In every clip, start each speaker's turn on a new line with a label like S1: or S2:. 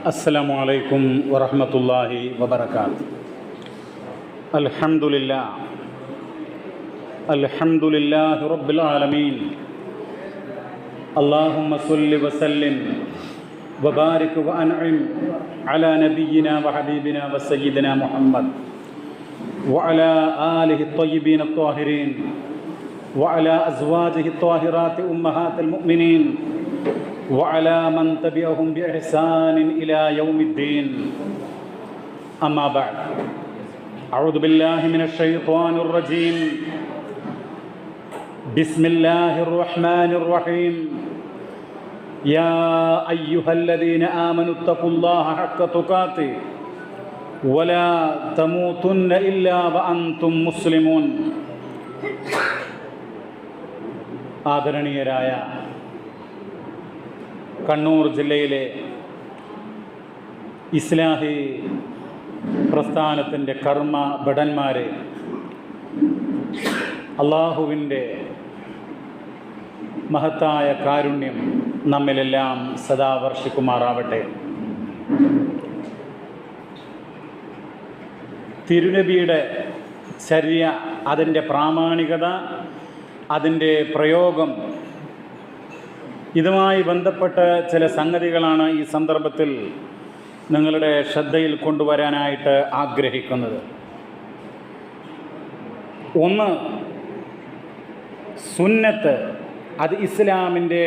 S1: السلام عليكم ورحمة الله وبركاته. الحمد لله رب العالمين. اللهم صل وسلم وبارك وأنعم على نبينا وحبيبنا وسيدنا محمد وعلى آله الطيبين الطاهرين وعلى أزواجه الطاهرات أمهات المؤمنين وعلى من تبعهم بإحسان إلى يوم الدين. أما بعد، أعوذ بالله من الشيطان الرجيم. بسم الله الرحمن الرحيم. يا أيها الذين آمنوا اتقوا الله حق تقاته ولا تموتن إلا وأنتم مسلمون. ആദരണീയരായ കണ്ണൂർ ജില്ലയിലെ ഇസ്ലാഹി പ്രസ്ഥാനത്തിൻ്റെ കർമ്മ ഭടന്മാരെ, അള്ളാഹുവിൻ്റെ മഹത്തായ കാരുണ്യം നമ്മിലെല്ലാം സദാ വർഷിക്കുമാറാവട്ടെ. തിരുനബിയുടെ ചര്യ, അതിൻ്റെ പ്രാമാണികത, അതിൻ്റെ പ്രയോഗം, ഇതുമായി ബന്ധപ്പെട്ട ചില സംഗതികളാണ് ഈ സന്ദർഭത്തിൽ നിങ്ങളുടെ ശ്രദ്ധയിൽ കൊണ്ടുവരാനായിട്ട് ആഗ്രഹിക്കുന്നത്. ഒന്ന്, സുന്നത്ത് അത് ഇസ്ലാമിൻ്റെ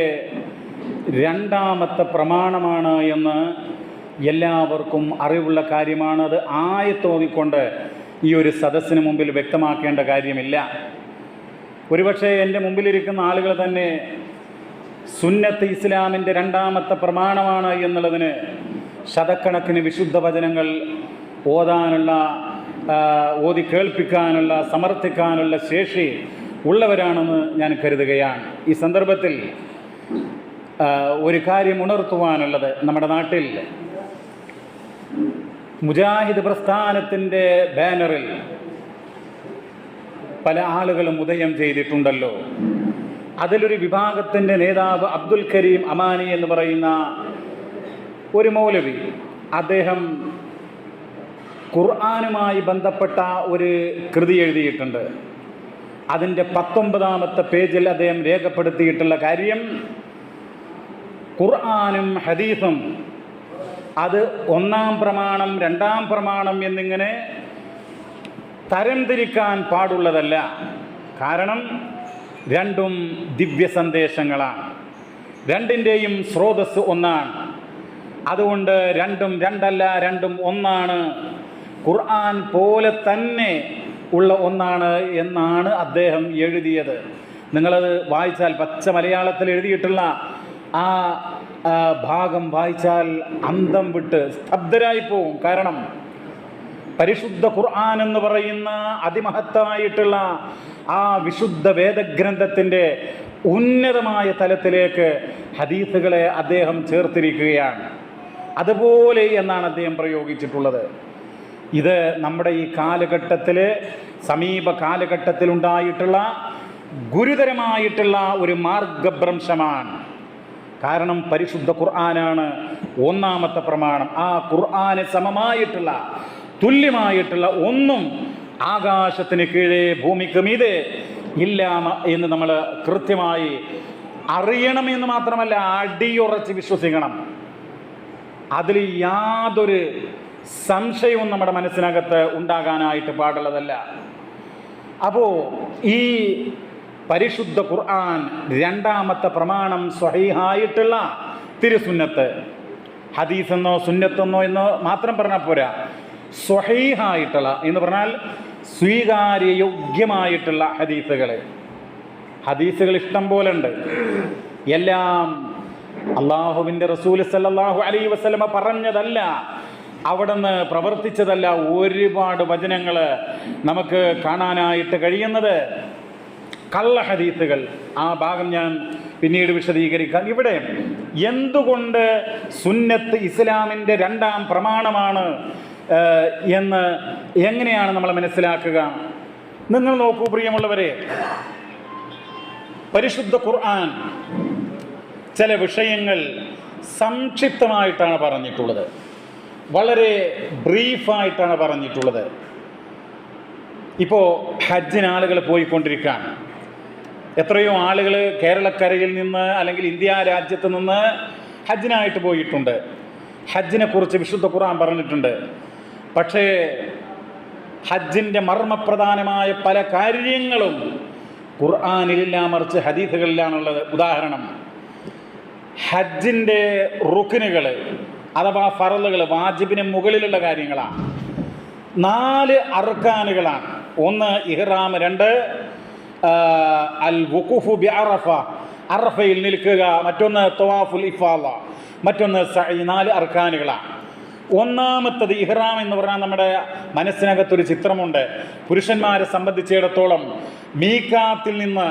S1: രണ്ടാമത്തെ പ്രമാണമാണ് എന്ന് എല്ലാവർക്കും അറിവുള്ള കാര്യമാണ്. അത് ആയത്തോതിക്കൊണ്ട് ഈ ഒരു സദസ്സിന് മുമ്പിൽ വ്യക്തമാക്കേണ്ട കാര്യമില്ല. ഒരുപക്ഷെ എൻ്റെ മുമ്പിലിരിക്കുന്ന ആളുകൾ തന്നെ സുന്നത്ത് ഇസ്ലാമിൻ്റെ രണ്ടാമത്തെ പ്രമാണമാണ് എന്നുള്ളതിന് ശതക്കണക്കിന് വിശുദ്ധ വചനങ്ങൾ ഓതി കേൾപ്പിക്കാനുള്ള, സമർത്ഥിക്കാനുള്ള ശേഷി ഉള്ളവരാണെന്ന് ഞാൻ കരുതുകയാണ്. ഈ സന്ദർഭത്തിൽ ഒരു കാര്യം ഉണർത്തുവാനുള്ളത്, നമ്മുടെ നാട്ടിൽ മുജാഹിദ് പ്രസ്ഥാനത്തിൻ്റെ ബാനറിൽ പല ആളുകളും ഉദയം ചെയ്തിട്ടുണ്ടല്ലോ. അതിലൊരു വിഭാഗത്തിൻ്റെ നേതാവ് അബ്ദുൽ കരീം അമാനി എന്ന് പറയുന്ന ഒരു മൗലവി, അദ്ദേഹം ഖുർആനുമായി ബന്ധപ്പെട്ട ഒരു കൃതി എഴുതിയിട്ടുണ്ട്. അതിൻ്റെ 19-ാമത്തെ പേജിൽ അദ്ദേഹം രേഖപ്പെടുത്തിയിട്ടുള്ള കാര്യം, ഖുർആനും ഹദീസും അത് ഒന്നാം പ്രമാണം, രണ്ടാം പ്രമാണം എന്നിങ്ങനെ തരംതിരിക്കാൻ പാടുള്ളതല്ല. കാരണം രണ്ടും ദിവ്യ സന്ദേശങ്ങളാണ്, രണ്ടിൻ്റെയും സ്രോതസ് ഒന്നാണ്. അതുകൊണ്ട് രണ്ടും രണ്ടല്ല, രണ്ടും ഒന്നാണ്, ഖുർആൻ പോലെ തന്നെ ഉള്ള ഒന്നാണ് എന്നാണ് അദ്ദേഹം എഴുതിയത്. നിങ്ങളത് വായിച്ചാൽ, പച്ച മലയാളത്തിൽ എഴുതിയിട്ടുള്ള ആ ഭാഗം വായിച്ചാൽ അന്തം വിട്ട് സ്തബ്ധരായി പോകും. കാരണം പരിശുദ്ധ ഖുർആൻ എന്ന് പറയുന്ന അതിമഹത്തായിട്ടുള്ള ആ വിശുദ്ധ വേദഗ്രന്ഥത്തിൻ്റെ ഉന്നതമായ തലത്തിലേക്ക് ഹദീസുകളെ അദ്ദേഹം ചേർത്തിരിക്കുകയാണ്. അതുപോലെ എന്നാണ് അദ്ദേഹം പ്രയോഗിച്ചിട്ടുള്ളത്. ഇത് നമ്മുടെ ഈ കാലഘട്ടത്തിൽ, സമീപ കാലഘട്ടത്തിലുണ്ടായിട്ടുള്ള ഗുരുതരമായിട്ടുള്ള ഒരു മാർഗഭ്രംശമാണ്. കാരണം പരിശുദ്ധ ഖുർആനാണ് ഒന്നാമത്തെ പ്രമാണം. ആ ഖുർആന് സമമായിട്ടുള്ള, തുല്യമായിട്ടുള്ള ഒന്നും ആകാശത്തിന് കീഴേ ഭൂമിക്ക് മീതെ ഇല്ല എന്ന് നമ്മൾ കൃത്യമായി അറിയണമെന്ന് മാത്രമല്ല, അടിയുറച്ച് വിശ്വസിക്കണം. അതിൽ യാതൊരു സംശയവും നമ്മുടെ മനസ്സിനകത്ത് ഉണ്ടാകാനായിട്ട് പാടുള്ളതല്ല. അപ്പോൾ ഈ പരിശുദ്ധ ഖുർആൻ രണ്ടാമത്തെ പ്രമാണം സ്വഹീഹായിട്ടുള്ള തിരുസുന്നത്ത്, ഹദീസെന്നോ സുന്നത്തെന്നോ എന്ന് മാത്രം പറഞ്ഞാൽ പോരാ, സ്വഹീഹായിട്ടുള്ള എന്ന് പറഞ്ഞാൽ സ്വീകാര്യയോഗ്യമായിട്ടുള്ള ഹദീസുകൾ ഇഷ്ടം പോലെ ഉണ്ട്. എല്ലാം അള്ളാഹുവിൻ്റെ റസൂൽ സല്ലല്ലാഹു അലൈഹി വസല്ലമ പറഞ്ഞതല്ല, അവിടുന്ന് പ്രവർത്തിച്ചതല്ല. ഒരുപാട് വചനങ്ങൾ നമുക്ക് കാണാനായിട്ട് കഴിയുന്നത് കള്ള ഹദീസുകൾ. ആ ഭാഗം ഞാൻ പിന്നീട് വിശദീകരിക്കാം. ഇവിടെ എന്തുകൊണ്ട് സുന്നത്ത് ഇസ്ലാമിൻ്റെ രണ്ടാം പ്രമാണമാണ് എന്ന് എങ്ങനെയാണ് നമ്മൾ മനസ്സിലാക്കുക? നിങ്ങൾ നോക്കൂ പ്രിയമുള്ളവരെ, പരിശുദ്ധ ഖുർആൻ ചില വിഷയങ്ങൾ സംക്ഷിപ്തമായിട്ടാണ് പറഞ്ഞിട്ടുള്ളത്, വളരെ ബ്രീഫായിട്ടാണ് പറഞ്ഞിട്ടുള്ളത്. ഇപ്പോൾ ഹജ്ജിന് ആളുകൾ പോയിക്കൊണ്ടിരിക്കുകയാണ്. എത്രയോ ആളുകൾ കേരളക്കരയിൽ നിന്ന് അല്ലെങ്കിൽ ഇന്ത്യ രാജ്യത്ത് നിന്ന് ഹജ്ജിനായിട്ട് പോയിട്ടുണ്ട്. ഹജ്ജിനെ കുറിച്ച് വിശുദ്ധ ഖുർആൻ പറഞ്ഞിട്ടുണ്ട്. പക്ഷേ ഹജ്ജിൻ്റെ മർമ്മപ്രധാനമായ പല കാര്യങ്ങളും ഖുർആനിലില്ല, മറിച്ച് ഹദീസുകളിലാണുള്ളത്. ഉദാഹരണം, ഹജ്ജിൻ്റെ റുക്നുകൾ അഥവാ ഫറലുകൾ, വാജിബിന് മുകളിലുള്ള കാര്യങ്ങളാണ്. 4 അർക്കാനുകളാണ്. 1 ഇഹ്റാം, 2 അൽ വുഖൂഫു ബി അറഫ, അറഫയിൽ നിൽക്കുക, മറ്റൊന്ന് തവാഫുൽ ഇഫാദ, മറ്റൊന്ന് സഅയ്. 4 അർക്കാനുകളാണ്. ഒന്നാമത്തത് ഇഹ്റാം എന്ന് പറഞ്ഞാൽ നമ്മുടെ മനസ്സിനകത്തൊരു ചിത്രമുണ്ട്. പുരുഷന്മാരെ സംബന്ധിച്ചിടത്തോളം മീഖാത്തിൽ നിന്ന്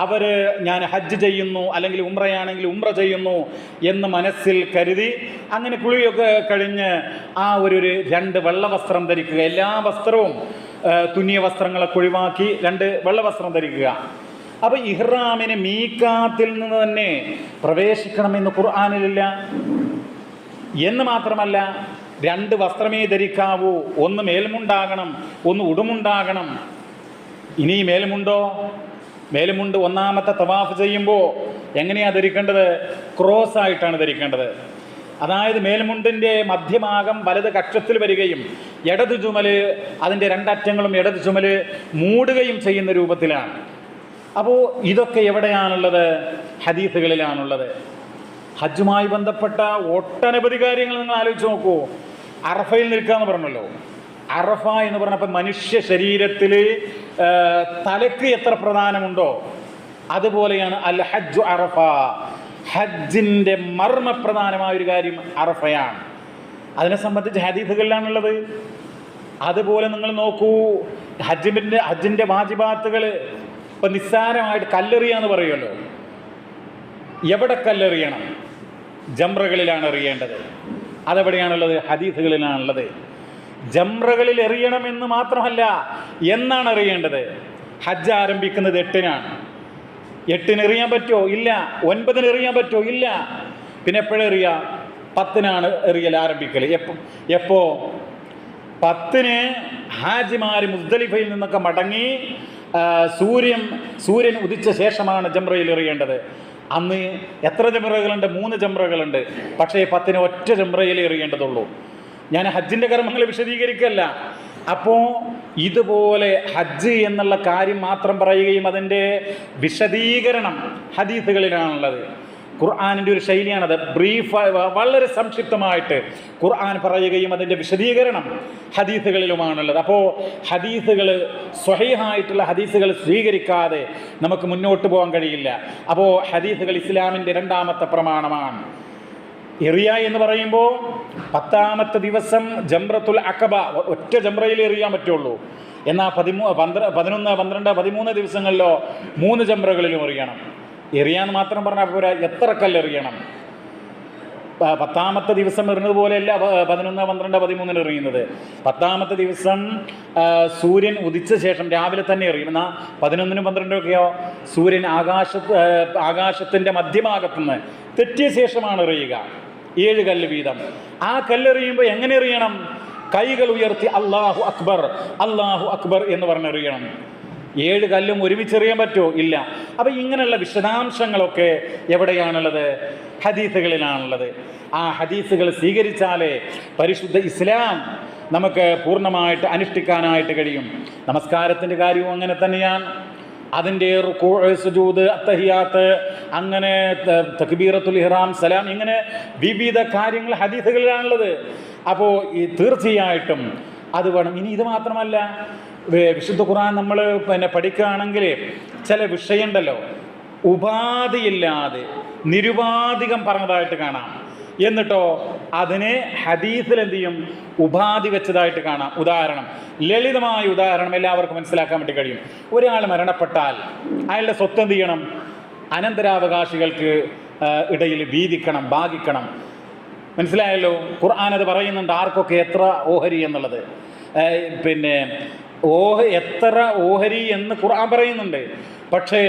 S1: അവർ ഞാൻ ഹജ്ജ് ചെയ്യുന്നു അല്ലെങ്കിൽ ഉംറയാണെങ്കിൽ ഉംറ ചെയ്യുന്നു എന്ന് മനസ്സിൽ കരുതി അങ്ങനെ കുളിയൊക്കെ കഴിഞ്ഞ് ആ ഒരു 2 വെള്ള വസ്ത്രം ധരിക്കുക. എല്ലാ വസ്ത്രവും തുന്നിയ വസ്ത്രങ്ങളൊക്കെ ഒഴിവാക്കി 2 വെള്ള വസ്ത്രം ധരിക്കുക. അപ്പോൾ ഇഹ്റാമിന് മീഖാത്തിൽ നിന്ന് തന്നെ പ്രവേശിക്കണമെന്ന് ഖുർആനിലില്ല. എന്ന് മാത്രമല്ല, 2 വസ്ത്രമേ ധരിക്കാവൂ. ഒന്ന് മേൽമുണ്ടാകണം, ഒന്ന് ഉടുമുണ്ടാകണം. ഇനി മേൽമുണ്ടോ? മേൽമുണ്ട് ഒന്നാമത്തെ തവാഫ് ചെയ്യുമ്പോൾ എങ്ങനെയാണ് ധരിക്കേണ്ടത്? ക്രോസ് ആയിട്ടാണ് ധരിക്കേണ്ടത്. അതായത് മേൽമുണ്ടിൻ്റെ മധ്യഭാഗം വലത് കക്ഷത്തിൽ വരികയും ഇടത് ചുമല് അതിൻ്റെ 2 അറ്റങ്ങളും ഇടത് ചുമല് മൂടുകയും ചെയ്യുന്ന രൂപത്തിലാണ്. അപ്പോൾ ഇതൊക്കെ എവിടെയാണുള്ളത്? ഹദീസുകളിലാണുള്ളത്. ഹജ്ജുമായി ബന്ധപ്പെട്ട ഒട്ടനവധി കാര്യങ്ങൾ നിങ്ങൾ ആലോചിച്ച് നോക്കൂ. അറഫയിൽ നിൽക്കുക എന്ന് പറഞ്ഞല്ലോ. അറഫ എന്ന് പറഞ്ഞപ്പോൾ മനുഷ്യ ശരീരത്തിൽ തലക്ക് എത്ര പ്രധാനമുണ്ടോ അതുപോലെയാണ് അൽ ഹജ്ജു അറഫ. ഹജ്ജിൻ്റെ മർമ്മപ്രധാനമായ ഒരു കാര്യം അറഫയാണ്. അതിനെ സംബന്ധിച്ച് ഹദീസുകളിലാണുള്ളത്. അതുപോലെ നിങ്ങൾ നോക്കൂ, ഹജ്ജിൻ്റെ വാജിബാത്തുകൾ. ഇപ്പം നിസ്സാരമായിട്ട് കല്ലെറിയാന്ന് പറയുമല്ലോ. എവിടെ കല്ലെറിയണം? ജംറകളിലാണ് എറിയേണ്ടത്. അതെവിടെയാണുള്ളത്? ഹദീസുകളിലാണുള്ളത്. ജംറകളിൽ എറിയണമെന്ന് മാത്രമല്ല, എന്നാണ് എറിയേണ്ടത്? ഹജ്ജ് ആരംഭിക്കുന്നത് 8-നാണ്. 8-ന് എറിയാൻ പറ്റുമോ? ഇല്ല. 9-ന് എറിയാൻ പറ്റുമോ? ഇല്ല. പിന്നെ എപ്പോഴെറിയുക? 10-നാണ് എറിയൽ ആരംഭിക്കൽ. എപ്പോ? 10-ന് ഹാജിമാർ മുസ്ദലിഫയിൽ നിന്നൊക്കെ മടങ്ങി സൂര്യൻ ഉദിച്ച ശേഷമാണ് ജംറയിൽ എറിയേണ്ടത്. അന്ന് എത്ര ജംറകളുണ്ട്? 3 ജംറകളുണ്ട്. പക്ഷേ 10-ന് ഒറ്റ ജംറയിൽ എറിയേണ്ടതുള്ളൂ. ഞാൻ ഹജ്ജിൻ്റെ കർമ്മങ്ങൾ വിശദീകരിക്കല്ല. അപ്പോൾ ഇതുപോലെ ഹജ്ജ് എന്നുള്ള കാര്യം മാത്രം പറയുകയും അതിൻ്റെ വിശദീകരണം ഹദീസുകളിലാണുള്ളത്. ഖുർആനിൻ്റെ ഒരു ശൈലിയാണത്. ബ്രീഫായി വളരെ സംക്ഷിപ്തമായിട്ട് ഖുർആൻ പറയുകയും അതിൻ്റെ വിശദീകരണം ഹദീസുകളിലുമാണുള്ളത്. അപ്പോൾ ഹദീസുകൾ, സ്വഹീഹായിട്ടുള്ള ഹദീസുകൾ സ്വീകരിക്കാതെ നമുക്ക് മുന്നോട്ട് പോകാൻ കഴിയില്ല. അപ്പോൾ ഹദീസുകൾ ഇസ്ലാമിൻ്റെ 2ാമത്തെ പ്രമാണമാണ്. എറിയ എന്ന് പറയുമ്പോൾ 10ാമത്തെ ദിവസം ജംറത്തുൽ അഖബ, ഒറ്റ ജംറയിൽ എറിയാൻ പറ്റുള്ളൂ. എന്നാൽ 11, 12, 13 ദിവസങ്ങളിലോ 3 ജംറകളിലും എറിയണം. എറിയാന്ന് മാത്രം പറഞ്ഞാൽ പോരാ, എത്ര കല്ലെറിയണം? 10ാമത്തെ ദിവസം എറിഞ്ഞത് പോലെയല്ല 11, 12, 13 എറിയുന്നത്. 10ാമത്തെ ദിവസം സൂര്യൻ ഉദിച്ച ശേഷം രാവിലെ തന്നെ എറിയും. എന്നാൽ 11, 12 സൂര്യൻ ആകാശത്തിൻ്റെ മധ്യഭാഗത്തുനിന്ന് തെറ്റിയ ശേഷമാണ് എറിയുക. 7 കല്ല് വീതം. ആ കല്ലെറിയുമ്പോൾ എങ്ങനെ എറിയണം? കൈകൾ ഉയർത്തി അല്ലാഹു അക്ബർ, അല്ലാഹു അക്ബർ എന്ന് പറഞ്ഞെറിയണം. 7 കല്ലും ഒരുമിച്ചെറിയാൻ പറ്റുമോ? ഇല്ല. അപ്പം ഇങ്ങനെയുള്ള വിശദാംശങ്ങളൊക്കെ എവിടെയാണുള്ളത്? ഹദീസുകളിലാണുള്ളത്. ആ ഹദീസുകൾ സ്വീകരിച്ചാലേ പരിശുദ്ധ ഇസ്ലാം നമുക്ക് പൂർണ്ണമായിട്ട് അനുഷ്ഠിക്കാനായിട്ട് കഴിയും. നമസ്കാരത്തിൻ്റെ കാര്യവും അങ്ങനെ തന്നെയാണ്. അതിൻ്റെ റുക്കൂ, സുജൂദ്, അത്തഹിയാത്ത്, അങ്ങനെ തക്ബീറത്തുൽ ഇഹ്റാം, സലാം, ഇങ്ങനെ വിവിധ കാര്യങ്ങൾ ഹദീസുകളിലാണുള്ളത്. അപ്പോൾ തീർച്ചയായിട്ടും അത് വേണം. ഇനി ഇത് മാത്രമല്ല, വിശുദ്ധ ഖുർആൻ നമ്മൾ പഠിക്കുകയാണെങ്കിൽ ചില വിഷയമുണ്ടല്ലോ ഉപാധിയില്ലാതെ നിരുപാധികം പറഞ്ഞതായിട്ട് കാണാം. എന്നിട്ടോ അതിനെ ഹദീസിൽ എന്ത് ചെയ്യും? ഉപാധി വെച്ചതായിട്ട് കാണാം. ഉദാഹരണം, ലളിതമായ ഉദാഹരണം എല്ലാവർക്കും മനസ്സിലാക്കാൻ വേണ്ടി കഴിയും. ഒരാൾ മരണപ്പെട്ടാൽ അയാളുടെ സ്വത്ത് എന്ത് ചെയ്യണം? അനന്തരാവകാശികൾക്ക് ഇടയിൽ വീതിക്കണം, ഭാഗിക്കണം. മനസ്സിലായല്ലോ? ഖുർആൻ അത് പറയുന്നുണ്ട്, ആർക്കൊക്കെ എത്ര ഓഹരി എന്നുള്ളത്. എത്ര ഓഹരി എന്ന് ഖുർആൻ പറയുന്നുണ്ട്. പക്ഷേ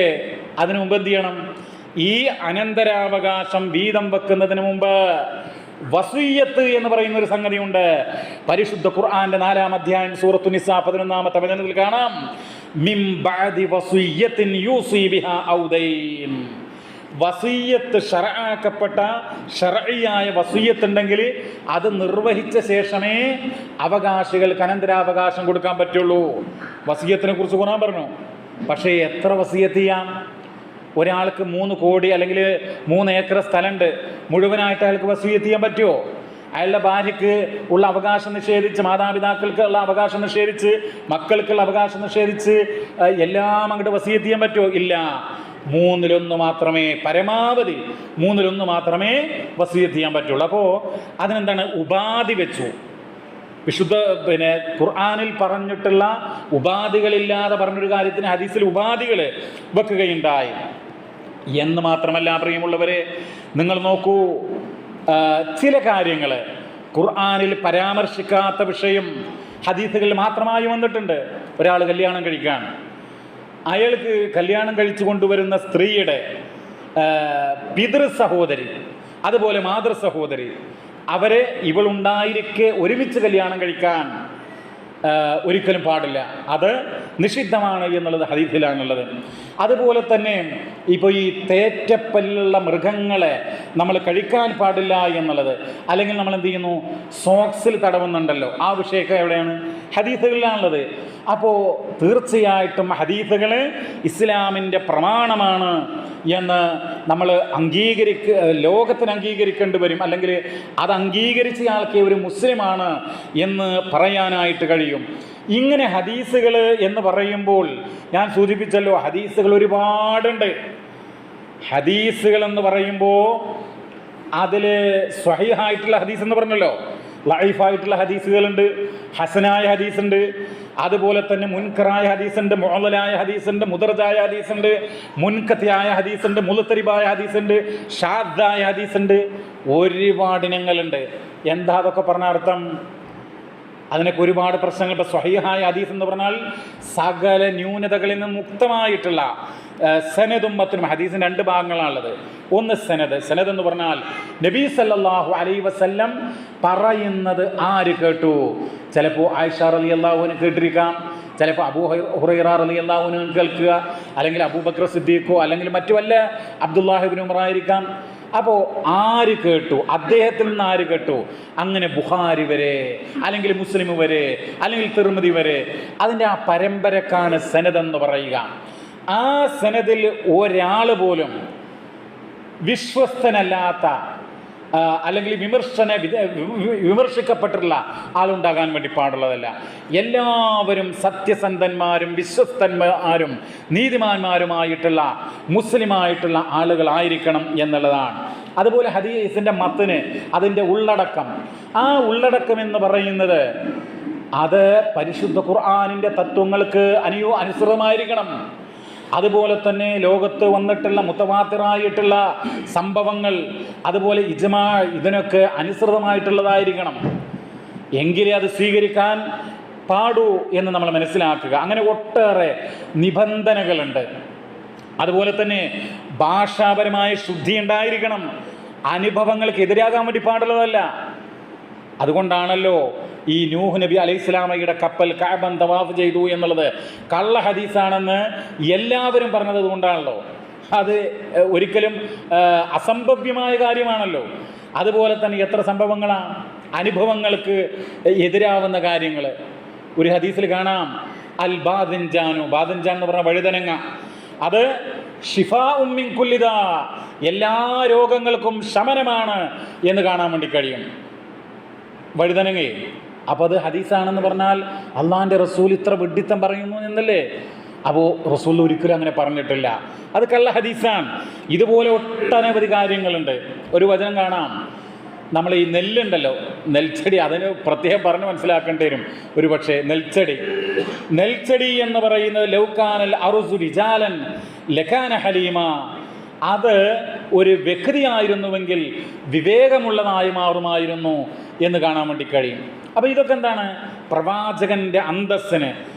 S1: അതിനു മുമ്പ് എന്ത് ചെയ്യണം? ഈ അനന്തരാവകാശം വീതം വെക്കുന്നതിന് മുമ്പ് വസിയ്യത്ത് എന്ന് പറയുന്ന ഒരു സംഗതിയുണ്ട്. പരിശുദ്ധ ഖുർആന്റെ 4-ാം അധ്യായം സൂറത്തു നിസാ 11-ാമത്തെ വചനത്തിൽ കാണാം, മിൻ ബഅദി വസിയ്യത്തിൻ യൂസി ബിഹാ ഔ ദൈൻ. വസിയ്യത്ത് ശർആക്കപ്പെട്ട ശർഈയായ വസിയ്യത്ത് ഉണ്ടെങ്കിൽ അത് നിർവഹിച്ച ശേഷമേ അവകാശികൾക്ക് അനന്തരാവകാശം കൊടുക്കാൻ പറ്റുള്ളൂ. വസിയ്യത്തിനെ കുറിച്ച് ഖുർആൻ പറഞ്ഞു. പക്ഷേ എത്ര വസിയ്യത്ത് ചെയ്യാം? ഒരാൾക്ക് 3 കോടി അല്ലെങ്കിൽ 3 ഏക്കർ സ്ഥലമുണ്ട്, മുഴുവനായിട്ട് അയാൾക്ക് വസിയ്യത്ത് ചെയ്യാൻ പറ്റുമോ? അയാളുടെ ഭാര്യയ്ക്ക് ഉള്ള അവകാശം നിഷേധിച്ച്, മാതാപിതാക്കൾക്കുള്ള അവകാശം നിഷേധിച്ച്, മക്കൾക്കുള്ള അവകാശം നിഷേധിച്ച് എല്ലാം അങ്ങോട്ട് വസിയ്യത്ത് ചെയ്യാൻ പറ്റുമോ? ഇല്ല. 1/3 മാത്രമേ, പരമാവധി 1/3 മാത്രമേ വസിയ്യത്ത് ചെയ്യാൻ പറ്റുള്ളൂ. അപ്പോൾ അതിനെന്താണ്? ഉപാധി വെച്ചു. വിശുദ്ധ ഖുർആനിൽ പറഞ്ഞിട്ടുള്ള ഉപാധികളില്ലാതെ പറഞ്ഞൊരു കാര്യത്തിന് ഹദീസിൽ ഉപാധികൾ വെക്കുകയുണ്ടായി എന്ന് മാത്രമല്ല, പ്രിയമുള്ളവരെ, നിങ്ങൾ നോക്കൂ, ചില കാര്യങ്ങൾ ഖുർആനിൽ പരാമർശിക്കാത്ത വിഷയം ഹദീസുകളിൽ മാത്രമായി വന്നിട്ടുണ്ട്. ഒരാൾ കല്യാണം കഴിക്കാൻ, അയാൾക്ക് കല്യാണം കഴിച്ചു കൊണ്ടുവരുന്ന സ്ത്രീയുടെ പിതൃ സഹോദരി, അതുപോലെ മാതൃ സഹോദരി, അവരെ ഇവളുണ്ടായിരിക്കെ ഒരുമിച്ച് കല്യാണം കഴിക്കാൻ ഒരിക്കലും പാടില്ല. അത് നിഷിദ്ധമാണ് എന്നുള്ളത് ഹദീസിലാണുള്ളത്. അതുപോലെ തന്നെ ഇപ്പോൾ ഈ തേറ്റപ്പല്ലുള്ള മൃഗങ്ങളെ നമ്മൾ കഴിക്കാൻ പാടില്ല എന്നുള്ളത്, അല്ലെങ്കിൽ നമ്മൾ എന്ത് ചെയ്യുന്നു, സോക്സിൽ തടവുന്നുണ്ടല്ലോ, ആ വിഷയമൊക്കെ എവിടെയാണ്? ഹദീസുകളിലാണുള്ളത്. അപ്പോൾ തീർച്ചയായിട്ടും ഹദീസുകൾ ഇസ്ലാമിൻ്റെ പ്രമാണമാണ് എന്ന് നമ്മൾ ലോകത്തിന് അംഗീകരിക്കേണ്ടി വരും. അല്ലെങ്കിൽ അത് അംഗീകരിച്ച ആൾക്ക് ഒരു മുസ്ലിമാണ് എന്ന് പറയാനായിട്ട് കഴിയും. ഇങ്ങനെ ഹദീസുകൾ എന്ന് പറയുമ്പോൾ ഞാൻ സൂചിപ്പിച്ചല്ലോ, ഹദീസുകൾ ഒരുപാടുണ്ട്. ഹദീസുകൾ എന്ന് പറയുമ്പോൾ അതിൽ സ്വഹീഹായിട്ടുള്ള ഹദീസ് എന്ന് പറഞ്ഞല്ലോ, ലൈഫായിട്ടുള്ള ഹദീസുകളുണ്ട്, ഹസനായ ഹദീസുണ്ട്, അതുപോലെ തന്നെ മുൻകറായ ഹദീസുണ്ട്, മുഅല്ലലായ ഹദീസുണ്ട്, മുദർജായ ഹദീസുണ്ട്, മുൻകത്തിയായ ഹദീസുണ്ട്, മുലത്തരിബായ ഹദീസുണ്ട്, ഷാദ്ദായ ഹദീസുണ്ട്. ഒരുപാട് ഇനങ്ങളുണ്ട്. എന്താ അതൊക്കെ പറഞ്ഞ അർത്ഥം? അതിനൊക്കെ ഒരുപാട് പ്രശ്നങ്ങൾ. ഇപ്പോൾ സ്വഹീഹായ ഹദീസ് എന്ന് പറഞ്ഞാൽ സകല ന്യൂനതകളിൽ നിന്ന് മുക്തമായിട്ടുള്ള സനദും മത്തും. ഹദീസിന് 2 ഭാഗങ്ങളാണുള്ളത്. ഒന്ന് സനദ് എന്ന് പറഞ്ഞാൽ നബി സല്ലല്ലാഹു അലൈഹി വസല്ലം പറയുന്നത് ആര് കേട്ടു? ചിലപ്പോൾ ആയിഷ റളിയല്ലാഹു അൻഹ കേട്ടിരിക്കാം, ചിലപ്പോൾ അബൂ ഹുറൈറ റളിയല്ലാഹു അൻഹു കേൾക്കുക, അല്ലെങ്കിൽ അബൂബക്കർ സിദ്ദീഖോ, അല്ലെങ്കിൽ മറ്റു വല്ല അബ്ദുല്ലാഹി ഇബ്നു ഉമർ ആയിരിക്കാം. അപ്പോൾ ആര് കേട്ടു? അദ്ദേഹത്തിൽ നിന്ന് ആര് കേട്ടു? അങ്ങനെ ബുഖാരി വരെ, അല്ലെങ്കിൽ മുസ്ലിം വരെ, അല്ലെങ്കിൽ തിർമിദി വരെ, അതിൻ്റെ ആ പരമ്പരക്കാണ് സനദ് എന്ന് പറയുക. ആ സനദിൽ ഒരാൾ പോലും വിശ്വസ്തനല്ലാത്ത അല്ലെങ്കിൽ വിമർശിക്കപ്പെട്ടിട്ടുള്ള ആളുണ്ടാകാൻ വേണ്ടി പാടുള്ളതല്ല. എല്ലാവരും സത്യസന്ധന്മാരും വിശ്വസ്തന്മാരും നീതിമാന്മാരുമായിട്ടുള്ള മുസ്ലിമായിട്ടുള്ള ആളുകളായിരിക്കണം എന്നുള്ളതാണ്. അതുപോലെ ഹദീസിൻ്റെ മത്തിന്, അതിൻ്റെ ഉള്ളടക്കം, ആ ഉള്ളടക്കം എന്ന് പറയുന്നത് അത് പരിശുദ്ധ ഖുർആനിൻ്റെ തത്വങ്ങൾക്ക് അനുസൃതമായിരിക്കണം. അതുപോലെ തന്നെ ലോകത്ത് വന്നിട്ടുള്ള മുത്തവാത്തിറായിട്ടുള്ള സംഭവങ്ങൾ, അതുപോലെ ഇജ്മാ, ഇതിനൊക്കെ അനുസൃതമായിട്ടുള്ളതായിരിക്കണം. എങ്കിലേ അത് സ്വീകരിക്കാൻ പാടൂ എന്ന് നമ്മൾ മനസ്സിലാക്കുക. അങ്ങനെ ഒട്ടേറെ നിബന്ധനകളുണ്ട്. അതുപോലെ തന്നെ ഭാഷാപരമായ ശുദ്ധി ഉണ്ടായിരിക്കണം. അനുഭവങ്ങൾക്ക് എതിരാകാൻ വേണ്ടി പാടുള്ളതല്ല. അതുകൊണ്ടാണല്ലോ ഈ നൂഹ് നബി അലൈഹിസ്സലാമയുടെ കപ്പൽ കഅബൻ തവാഫ് ചെയ്തു എന്നുള്ളത് കള്ള ഹദീസാണെന്ന് എല്ലാവരും പറഞ്ഞത് കൊണ്ടാണല്ലോ. അത് ഒരിക്കലും അസംഭവ്യമായ കാര്യമാണല്ലോ. അതുപോലെ തന്നെ എത്ര സംഭവങ്ങളാണ് അനുഭവങ്ങൾക്ക് എതിരാവുന്ന കാര്യങ്ങൾ. ഒരു ഹദീസിൽ കാണാം, അൽ ബാദിൻജാനു, ബാദിൻജാൻ എന്ന് പറഞ്ഞ വഴുതനങ്ങ, അത് ഷിഫാഉം മിൻ കുല്ലി ദാ, എല്ലാ രോഗങ്ങൾക്കും ശമനമാണ് എന്ന് കാണാൻ വേണ്ടി കഴിയും വഴുതനങ്ങയെ. അപ്പോൾ അത് ഹദീസാണെന്ന് പറഞ്ഞാൽ അള്ളാഹിൻ്റെ റസൂൽ ഇത്ര വിഡ്ഢിത്തം പറയുന്നു എന്നല്ലേ? അപ്പോൾ റസൂൽ ഒരിക്കലും അങ്ങനെ പറഞ്ഞിട്ടില്ല. അത് കള്ള ഹദീസാണ്. ഇതുപോലെ ഒട്ടനവധി കാര്യങ്ങളുണ്ട്. ഒരു വചനം കാണാം, നമ്മൾ ഈ നെല്ലുണ്ടല്ലോ, നെൽച്ചെടി, അതിന് പ്രത്യേകം പറഞ്ഞ് മനസ്സിലാക്കേണ്ടി വരും ഒരു പക്ഷേ. നെൽച്ചെടി എന്ന് പറയുന്നത് ലൗകാനൽ അറുസു റിജാലൻ ലകാന ഹലീമ, അത് ഒരു വ്യക്തിയായിരുന്നുവെങ്കിൽ വിവേകമുള്ളതായി മാറുമായിരുന്നു എന്ന് കാണാൻ വേണ്ടി കഴിയും. അപ്പോൾ ഇതൊക്കെ എന്താണ്? പ്രവാചകൻ്റെ അന്തസ്സിന്,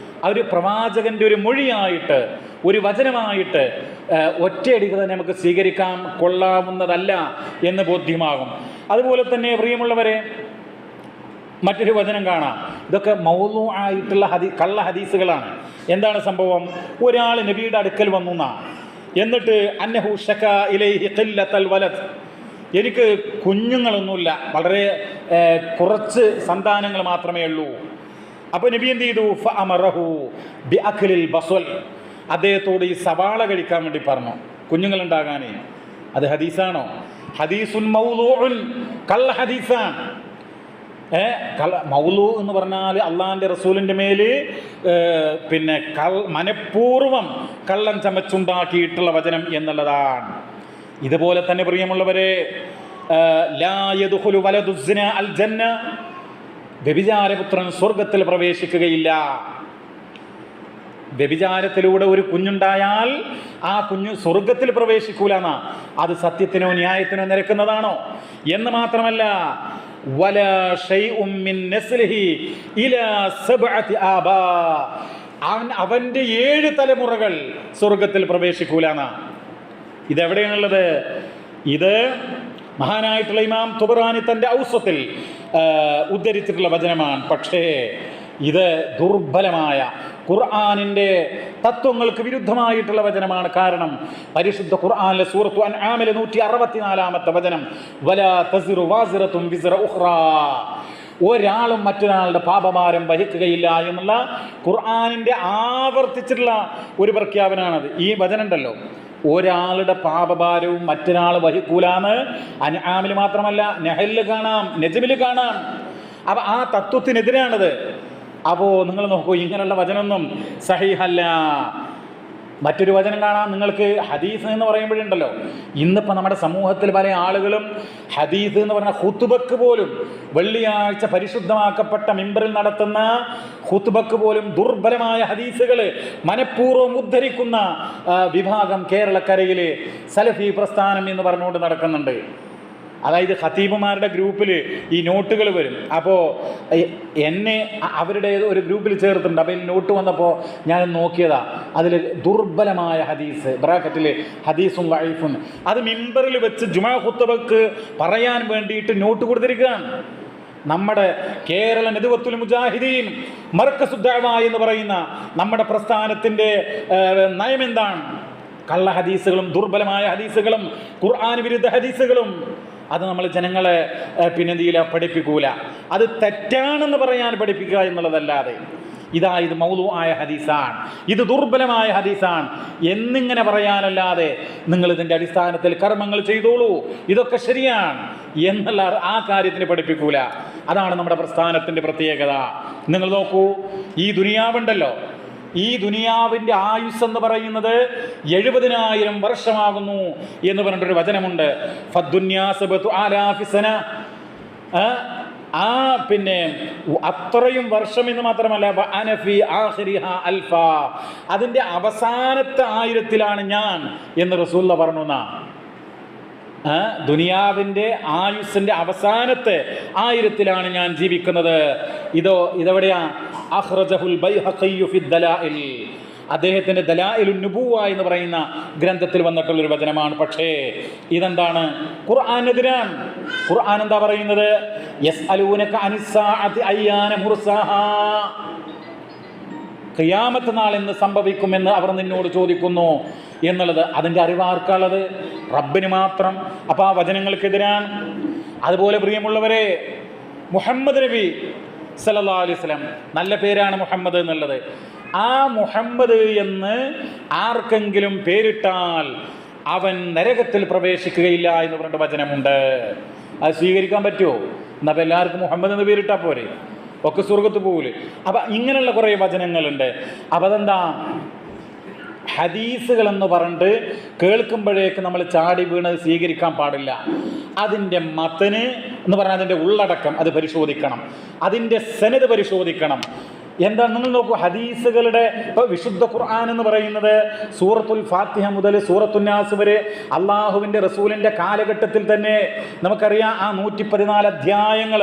S1: ഒരു പ്രവാചകൻ്റെ ഒരു മൊഴിയായിട്ട്, ഒരു വചനമായിട്ട് ഒറ്റയടിക്ക് തന്നെ നമുക്ക് സ്വീകരിക്കാൻ കൊള്ളാവുന്നതല്ല എന്ന് ബോധ്യമാകും. അതുപോലെ തന്നെ പ്രിയമുള്ളവരെ, മറ്റൊരു വചനം കാണാം. ഇതൊക്കെ മൗലൂ ആയിട്ടുള്ള കള്ള ഹദീസുകളാണ്. എന്താണ് സംഭവം? ഒരാൾ നബിയുടെ അടുക്കൽ വന്നു എന്നിട്ട് അന്നഹു ഷക ഇലൈഹി ഖില്ലത്തൽ വലദ്, എനിക്ക് കുഞ്ഞുങ്ങളൊന്നുമില്ല, വളരെ കുറച്ച് സന്താനങ്ങൾ മാത്രമേ ഉള്ളൂ. അപ്പോൾ നബി എന്ത് ചെയ്തു? ഫഅമറഹു ബിഅഖ്ലിൽ ബസ്വൽ, അദ്ദേഹത്തോട് ഈ സവാള കഴിക്കാൻ വേണ്ടി പറഞ്ഞു, കുഞ്ഞുങ്ങളുണ്ടാകാനേ. അത് ഹദീസാണോ? ഹദീസുൻ മൗലൂഉൻ, കള്ള ഹദീസാണ്. മൗലൂ എന്ന് പറഞ്ഞാൽ അള്ളാഹിൻ്റെ റസൂലിൻ്റെ മേൽ പിന്നെ മനഃപൂർവ്വം കള്ളം ചമച്ചുണ്ടാക്കിയിട്ടുള്ള വചനം എന്നുള്ളതാണ്. ഇതുപോലെ തന്നെ പ്രിയമുള്ളവരെ, ലാ യദ്ഖുലു വലദുസ്സിന അൽ ജന്ന, വ്യഭിചാരപുത്രൻ സ്വർഗത്തിൽ പ്രവേശിക്കുകയില്ല. വ്യഭിചാരത്തിലൂടെ ഒരു കുഞ്ഞുണ്ടായാൽ ആ കുഞ്ഞ് സ്വർഗത്തിൽ പ്രവേശിക്കൂലെന്നാ. അത് സത്യത്തിനോ ന്യായത്തിനോ നിരക്കുന്നതാണോ? എന്ന് മാത്രമല്ല, വലാ ഷൈഉം മിൻ നസ്ലിഹി ഇലാ സബ്അതി ആബാ, അവൻ്റെ 7 തലമുറകൾ സ്വർഗത്തിൽ പ്രവേശിക്കൂലെന്നാ. ഇതെവിടെയാണുള്ളത്? ഇത് മഹാനായിട്ടുള്ള ഇമാം തുബറാനി തൻ്റെ ഔസത്തിൽ ഉദ്ധരിച്ചിട്ടുള്ള വചനമാണ്. പക്ഷേ ഇത് ദുർബലമായ ഖുർആനിൻ്റെ തത്വങ്ങൾക്ക് വിരുദ്ധമായിട്ടുള്ള വചനമാണ്. കാരണം പരിശുദ്ധ ഖുർആനിലെ സൂറത്തു അൻആമിലെ 164-ാമത്തെ വചനം, വലാ തസിറു വാസിറത്തുൻ വിസ്റ ഉഖ്റാ, ഒരാളും മറ്റൊരാളുടെ പാപഭാരം വഹിക്കുകയില്ല എന്നുള്ള ഖുർആനിൻ്റെ ആവർത്തിച്ചിട്ടുള്ള ഒരു പ്രഖ്യാപനമാണത്. ഈ വചനം ഉണ്ടല്ലോ, ഒരാളുടെ പാപഭാരവും മറ്റൊരാൾ വഹിക്കൂലാന്ന് അൻആമിൽ മാത്രമല്ല നഹലിൽ കാണാം, നജ്മിൽ കാണാം. അപ്പം ആ തത്വത്തിനെതിരാണത്. അപ്പോൾ നിങ്ങൾ നോക്കൂ, ഇങ്ങനെയുള്ള വചനമൊന്നും സഹീഹല്ല. മറ്റൊരു വചനം കാണാം നിങ്ങൾക്ക്. ഹദീസ് എന്ന് പറയുമ്പോഴുണ്ടല്ലോ, ഇന്നിപ്പോൾ നമ്മുടെ സമൂഹത്തിൽ പല ആളുകളും ഹദീസ് എന്ന് പറഞ്ഞാൽ ഖുത്ബക്ക് പോലും, വെള്ളിയാഴ്ച പരിശുദ്ധമാക്കപ്പെട്ട മിമ്പറിൽ നടത്തുന്ന ഖുത്ബക്ക് പോലും ദുർബലമായ ഹദീസുകൾ മനഃപൂർവ്വം ഉദ്ധരിക്കുന്ന വിഭാഗം കേരളക്കരയിൽ സലഫി പ്രസ്ഥാനം എന്ന് പറഞ്ഞുകൊണ്ട് നടക്കുന്നുണ്ട്. അതായത് ഖതീബുമാരുടെ ഗ്രൂപ്പിൽ ഈ നോട്ടുകൾ വരും. അപ്പോൾ എന്നെ അവരുടെ ഒരു ഗ്രൂപ്പിൽ ചേർത്തിട്ടുണ്ട്. അപ്പോൾ ഈ നോട്ട് വന്നപ്പോൾ ഞാൻ നോക്കിയതാ, അതിൽ ദുർബലമായ ഹദീസ്, ബ്രാക്കറ്റിൽ ഹദീസും വഈഫും, അത് മിമ്പറിൽ വെച്ച് ജുമാ ഖുത്ബക്ക് പറയാൻ വേണ്ടിയിട്ട് നോട്ട് കൊടുത്തിരിക്കുകയാണ്. നമ്മുടെ കേരള നദ്വത്തുൽ മുജാഹിദീൻ മർക്കസുദ് ദഅവ എന്ന് പറയുന്ന നമ്മുടെ പ്രസ്ഥാനത്തിൻ്റെ നയം എന്താണ്? കള്ള ഹദീസുകളും ദുർബലമായ ഹദീസുകളും ഖുർആൻ വിരുദ്ധ ഹദീസുകളും അത് നമ്മൾ ജനങ്ങളെ പിന്നെന്തിയില്ല പഠിപ്പിക്കൂല. അത് തെറ്റാണെന്ന് പറയാൻ പഠിപ്പിക്കുക എന്നുള്ളതല്ലാതെ ഇത് മൗലൂ ആയ ഹദീസാണ്, ഇത് ദുർബലമായ ഹദീസാണ് എന്നിങ്ങനെ പറയാനല്ലാതെ നിങ്ങൾ ഇതിൻ്റെ അടിസ്ഥാനത്തിൽ കർമ്മങ്ങൾ ചെയ്തോളൂ, ഇതൊക്കെ ശരിയാണ് എന്നുള്ള ആ കാര്യത്തിന് പഠിപ്പിക്കൂല. അതാണ് നമ്മുടെ പ്രസ്ഥാനത്തിൻ്റെ പ്രത്യേകത. നിങ്ങൾ നോക്കൂ, ഈ ദുനിയാവുണ്ടല്ലോ, ഈ ദുനിയാവിൻ്റെ ആയുസ് എന്ന് പറയുന്നത് 70,000 വർഷമാകുന്നു എന്ന് പറഞ്ഞിട്ടൊരു വചനമുണ്ട്. പിന്നെ അത്രയും വർഷം എന്ന് മാത്രമല്ല, അതിൻ്റെ അവസാനത്തെ 1000-ലാണ് ഞാൻ എന്ന് റസൂലുള്ള പറഞ്ഞു. ദുനിയാവിൻ്റെ ആയുസ്സിൻ്റെ അവസാനത്തെ 1000-ലാണ് ഞാൻ ജീവിക്കുന്നത്. ഇതെവിടെയാ? അഖ്റജഹുൽ ബൈഹഖി ഫി ദലാഇൽ, അദ്ദേഹത്തിൻ്റെ ദലാഇലുൻ നുബുവ എന്ന് പറയുന്ന ഗ്രന്ഥത്തിൽ വന്നിട്ടുള്ളൊരു വചനമാണ്. പക്ഷേ ഇതെന്താണ്? ഖുർആനെതിരാണ്. ഖുർആൻ എന്താ പറയുന്നത്? യസ്അലൂനക അനിസ്സാഅതി അയ്യാന മുർസാഹാ, ഖിയാമത്ത് നാൾ എന്ന് സംഭവിക്കുമെന്ന് അവർ നിന്നോട് ചോദിക്കുന്നു എന്നുള്ളത്. അതിൻ്റെ അറിവാർക്കുള്ളത്? റബ്ബിന് മാത്രം. അപ്പോൾ ആ വചനങ്ങൾക്കെതിരാണ്. അതുപോലെ പ്രിയമുള്ളവരെ, മുഹമ്മദ് നബി സല്ലല്ലാഹു അലൈഹി വസല്ലം, നല്ല പേരാണ് മുഹമ്മദ് എന്നുള്ളത്. ആ മുഹമ്മദ് എന്ന് ആർക്കെങ്കിലും പേരിട്ടാൽ അവൻ നരകത്തിൽ പ്രവേശിക്കുകയില്ല എന്ന് പറഞ്ഞിട്ട് വചനമുണ്ട്. അത് സ്വീകരിക്കാൻ പറ്റുമോ? എന്നാൽ അപ്പോൾ എല്ലാവർക്കും മുഹമ്മദ് എന്ന് പേരിട്ടാൽ പോരെ, ഒക്കെ സ്വർഗത്ത് പോകൂലേ? അപ്പം ഇങ്ങനെയുള്ള കുറേ വചനങ്ങളുണ്ട്. അപ്പം അതെന്താ? ഹദീസുകളെന്ന് പറഞ്ഞിട്ട് കേൾക്കുമ്പോഴേക്ക് നമ്മൾ ചാടി വീണത് സ്വീകരിക്കാൻ പാടില്ല. അതിൻ്റെ മതന് എന്ന് പറഞ്ഞാൽ അതിൻ്റെ ഉള്ളടക്കം അത് പരിശോധിക്കണം, അതിൻ്റെ സനദ് പരിശോധിക്കണം. എന്താ? നിങ്ങൾ നോക്കൂ, ഹദീസുകളുടെ ഇപ്പോൾ വിശുദ്ധ ഖുർആൻ എന്ന് പറയുന്നത് സൂറത്തുൽ ഫാത്തിഹ മുതൽ സൂറത്തുൻ നാസ് വരെ അള്ളാഹുവിൻ്റെ റസൂലിൻ്റെ കാലഘട്ടത്തിൽ തന്നെ നമുക്കറിയാം ആ 114 അധ്യായങ്ങൾ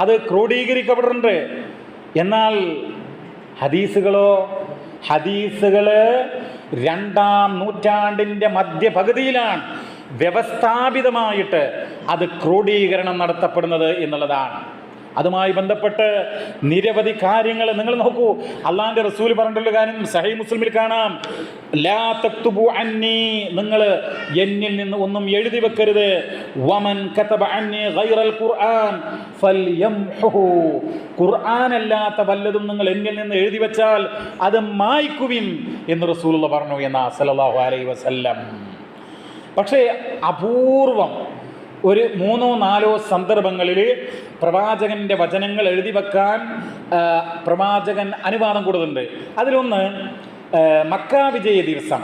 S1: അത് ക്രോഡീകരിക്കപ്പെട്ടിട്ടുണ്ട്. എന്നാൽ ഹദീസുകളോ ഹദീസുകൾ 2-ാം നൂറ്റാണ്ടിൻ്റെ മധ്യപകുതിയിലാണ് വ്യവസ്ഥാപിതമായിട്ട് അത് ക്രോഡീകരണം നടത്തപ്പെടുന്നത് എന്നുള്ളതാണ്. അതുമായി ബന്ധപ്പെട്ട് നിരവധി കാര്യങ്ങൾ നിങ്ങൾ നോക്കൂ. അള്ളാഹിൻ്റെ റസൂൽ പറഞ്ഞിട്ടുള്ള കാര്യം സഹീഹ് മുസ്ലിമിൽ കാണാം. ലാ തക്തുബു അന്നി, നിങ്ങൾ എന്നിൽ നിന്ന് ഒന്നും എഴുതി വെക്കരുത്. വമൻ കതബ അന്നി ഗൈറൽ ഖുർആൻ ഫൽയംഹു, ഖുർആൻ അല്ലാത്ത വല്ലതും നിങ്ങൾ എന്നിൽ നിന്ന് എഴുതി വെച്ചാൽ അത് മായ്ക്കുവിൻ എന്ന് റസൂലുള്ളാഹി പറഞ്ഞു എന്നാ സല്ലല്ലാഹു അലൈഹി വസല്ലം. പക്ഷേ അപൂർവം ഒരു 3-4 സന്ദർഭങ്ങളിൽ പ്രവാചകൻ്റെ വചനങ്ങൾ എഴുതി വെക്കാൻ പ്രവാചകൻ അനുവാദം കൊടുത്തിട്ടുണ്ട്. അതിലൊന്ന് മക്ക വിജയ ദിവസം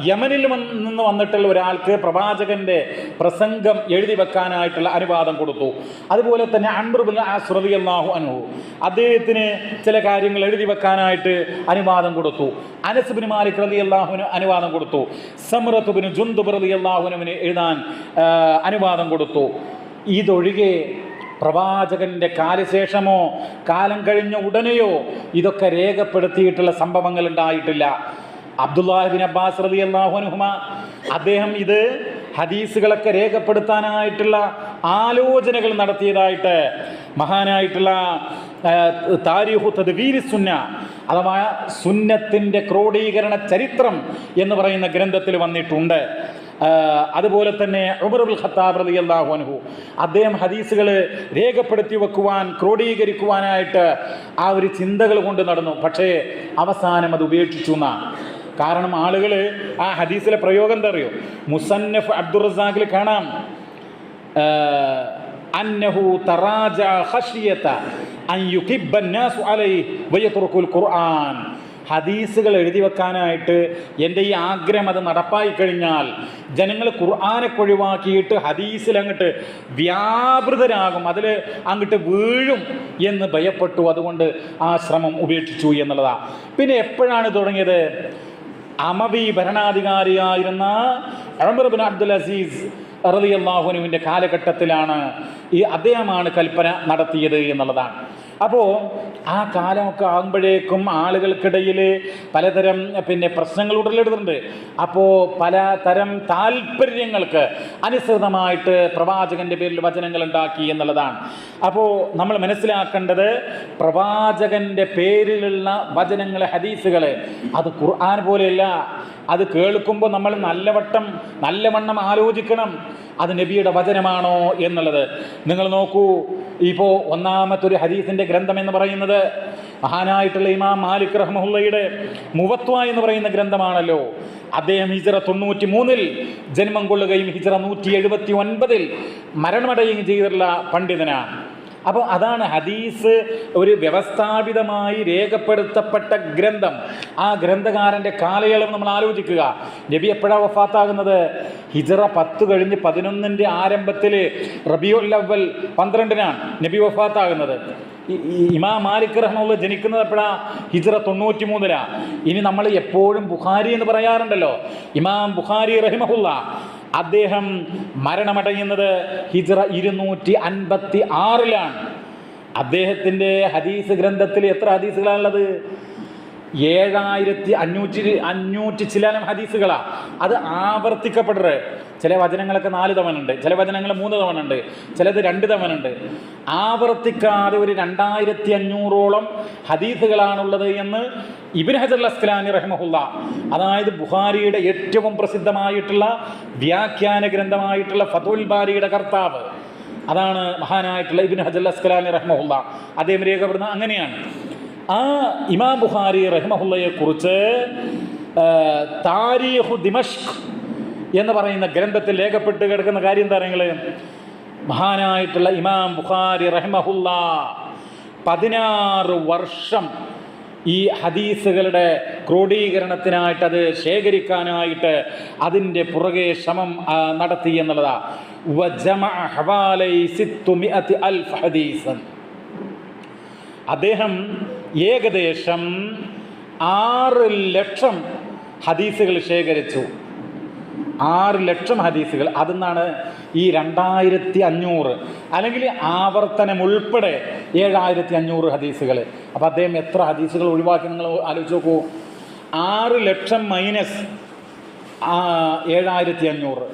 S1: യമനിൽ നിന്ന് വന്നിട്ടുള്ള ഒരാൾക്ക് പ്രവാചകൻ്റെ പ്രസംഗം എഴുതി വെക്കാനായിട്ടുള്ള അനുവാദം കൊടുത്തു. അതുപോലെ തന്നെ അംർ ഇബ്നു ആസ് റളിയല്ലാഹു അൻഹു, അദ്ദേഹത്തിന് ചില കാര്യങ്ങൾ എഴുതി വെക്കാനായിട്ട് അനുവാദം കൊടുത്തു. അനസ് ഇബ്നു മാലിക് റളിയല്ലാഹുവിന് അനുവാദം കൊടുത്തു. സമ്റത്ത് ഇബ്നു ജുൻദുബ് റളിയല്ലാഹുവിന് എഴുതാൻ അനുവാദം കൊടുത്തു. ഇതൊഴികെ പ്രവാചകൻ്റെ കാലശേഷമോ കാലം കഴിഞ്ഞ ഉടനെയോ ഇതൊക്കെ രേഖപ്പെടുത്തിയിട്ടുള്ള സംഭവങ്ങൾ ഉണ്ടായിട്ടില്ല. അബ്ദുല്ലാഹി ബിൻ അബ്ബാസ് റളിയല്ലാഹു അൻഹുമ, അദ്ദേഹം ഇത് ഹദീസുകളൊക്കെ രേഖപ്പെടുത്താനായിട്ടുള്ള ആലോചനകൾ നടത്തിയതായിട്ട് മഹാനായിട്ടുള്ള താരീഖു തദ്വീരി സുന്ന അഥവാ സുന്നത്തിൻ്റെ ക്രോഡീകരണ ചരിത്രം എന്ന് പറയുന്ന ഗ്രന്ഥത്തിൽ വന്നിട്ടുണ്ട്. അതുപോലെ തന്നെ ഉമർ ഇബ്നുൽ ഖത്താബ് റളിയല്ലാഹു അൻഹു, അദ്ദേഹം ഹദീസുകൾ രേഖപ്പെടുത്തി വെക്കുവാൻ ക്രോഡീകരിക്കുവാനായിട്ട് ആ ഒരു ചിന്തകൾ കൊണ്ട് നടന്നു. പക്ഷേ അവസാനം അത് ഉപേക്ഷിച്ചു എന്നാണ്. കാരണം ആളുകൾ ആ ഹദീസിലെ പ്രയോഗം എന്താ അറിയോ? മുസന്നഫ് അബ്ദുർ റസാഖിൽ കാണാം, അന്നഹു തറാജ ഖശിയത അൻ യുകിബ്ബ അന്നാസു അലൈഹി വയത്റുകുൽ ഖുർആൻ. ഹദീസുകൾ എഴുതി വെക്കാനായിട്ട് എൻ്റെ ഈ ആഗ്രഹം അത് നടപ്പായി കഴിഞ്ഞാൽ ജനങ്ങൾ ഖുർആനൊക്കെ ഒഴിവാക്കിയിട്ട് ഹദീസിൽ അങ്ങോട്ട് വ്യാപൃതരാകും, അതിൽ അങ്ങോട്ട് വീഴും എന്ന് ഭയപ്പെട്ടു. അതുകൊണ്ട് ആ ശ്രമം ഉപേക്ഷിച്ചു എന്നുള്ളതാണ്. പിന്നെ എപ്പോഴാണ് തുടങ്ങിയത്? അമവി ഭരണാധികാരിയായിരുന്ന ഉമർ ഇബ്നു അബ്ദുൽ അസീസ് റളിയല്ലാഹു അൻഹുവിൻ്റെ കാലഘട്ടത്തിലാണ് അദ്ദേഹമാണ് കൽപ്പന നടത്തിയത് എന്നുള്ളതാണ്. അപ്പോൾ ആ കാലമൊക്കെ ആകുമ്പോഴേക്കും ആളുകൾക്കിടയിൽ പലതരം പ്രശ്നങ്ങൾ ഉടലെടുത്തിട്ടുണ്ട്. അപ്പോൾ പലതരം താല്പര്യങ്ങൾക്ക് അനുസൃതമായിട്ട് പ്രവാചകൻ്റെ പേരിൽ വചനങ്ങൾ ഉണ്ടാക്കി എന്നുള്ളതാണ്. അപ്പോൾ നമ്മൾ മനസ്സിലാക്കേണ്ടത് പ്രവാചകൻ്റെ പേരിലുള്ള വചനങ്ങൾ, ഹദീസുകൾ അത് ഖുർആൻ പോലെയല്ല. അത് കേൾക്കുമ്പോൾ നമ്മൾ നല്ലവണ്ണം ആലോചിക്കണം, അത് നബിയുടെ വചനമാണോ എന്നുള്ളത്. നിങ്ങൾ നോക്കൂ, ഇപ്പോൾ ഒന്നാമത്തെ ഒരു ഹദീസിൻ്റെ ഗ്രന്ഥം എന്ന് പറയുന്നത് മഹാനായിട്ടുള്ള ഇമാം മാലിക് റഹ്മഹുള്ളയുടെ മുവത്വ എന്ന് പറയുന്ന ഗ്രന്ഥമാണല്ലോ. അദ്ദേഹം ഹിജ്റ 93 ജന്മം കൊള്ളുകയും ഹിജ്റ 179 മരണമടയുകയും ചെയ്തിട്ടുള്ള പണ്ഡിതനാണ്. അപ്പോൾ അതാണ് ഹദീസ്, ഒരു വ്യവസ്ഥാപിതമായി രേഖപ്പെടുത്തപ്പെട്ട ഗ്രന്ഥം. ആ ഗ്രന്ഥകാരൻ്റെ കാലയളവ് നമ്മൾ ആലോചിക്കുക. നബി എപ്പോഴാണ് വഫാത്താകുന്നത്? ഹിജ്റ 10 കഴിഞ്ഞ് 11 ആരംഭത്തിൽ റബീഉൽ അവ്വൽ 12-നാണ് നബി വഫാത്താകുന്നത്. ഇമാം മാലിക് റഹ്മത്തുള്ളാഹി ജനിക്കുന്നത് എപ്പോഴാണ്? ഹിജ്റ 93-ലാണ്. ഇനി നമ്മൾ എപ്പോഴും ബുഖാരി എന്ന് പറയാറുണ്ടല്ലോ. ഇമാം ബുഖാരി റഹിമഹുല്ലാഹ് അദ്ദേഹം മരണമടയുന്നത് ഹിജ്റ 256-ലാണ്. അദ്ദേഹത്തിൻ്റെ ഹദീസ് ഗ്രന്ഥത്തിൽ എത്ര ഹദീസുകളാണുള്ളത്? 7500 ചില്ലാനം ഹദീസുകളാണ്. അത് ആവർത്തിക്കപ്പെടുന്നത്. ചില വചനങ്ങളൊക്കെ 4 തവണ ഉണ്ട്, ചില വചനങ്ങൾ 3 തവണ ഉണ്ട്, ചിലത് 2 തവണ ഉണ്ട്. ആവർത്തിക്കാതെ ഒരു 2500ഓളം ഹദീസുകളാണുള്ളത് എന്ന് ഇബ്നു ഹജർ അൽ അസ്ഖലാനി റഹിമഹുല്ലാഹ്, അതായത് ബുഖാരിയുടെ ഏറ്റവും പ്രസിദ്ധമായിട്ടുള്ള വ്യാഖ്യാന ഗ്രന്ഥമായിട്ടുള്ള ഫതുൽ ബാരിയുടെ കർത്താവ്, അതാണ് മഹാനായിട്ടുള്ള ഇബ്നു ഹജർ അൽ അസ്ഖലാനി റഹിമഹുല്ലാഹ്, അദ്ദേഹം രേഖപ്പെടുന്ന അങ്ങനെയാണ്. ആ ഇമാം ബുഖാരി റഹിമഹുല്ലയെ കുറിച്ച് താരീഖു ദിമഷ്ക് എന്ന് പറയുന്ന ഗ്രന്ഥത്തിൽ രേഖപ്പെട്ട് കിടക്കുന്ന കാര്യം എന്താ പറയുക? മഹാനായിട്ടുള്ള ഇമാം ബുഖാരി റഹിമഹുല്ലാഹ് 16 വർഷം ഈ ഹദീസുകളുടെ ക്രോഡീകരണത്തിനായിട്ട്, അത് ശേഖരിക്കാനായിട്ട് അതിൻ്റെ പുറകെ ശ്രമം നടത്തി എന്നുള്ളതാണ്. അദ്ദേഹം ഏകദേശം 6 ലക്ഷം ഹദീസുകൾ ശേഖരിച്ചു. 6 ലക്ഷം ഹദീസുകൾ. അതിന്നാണ് ഈ 2500 അല്ലെങ്കിൽ ആവർത്തനം ഉൾപ്പെടെ 7500 ഹദീസുകൾ. അപ്പോൾ അദ്ദേഹം എത്ര ഹദീസുകൾ ഒഴിവാക്കി നിങ്ങൾ ആലോചിച്ച് നോക്കൂ. 6 ലക്ഷം മൈനസ് 7500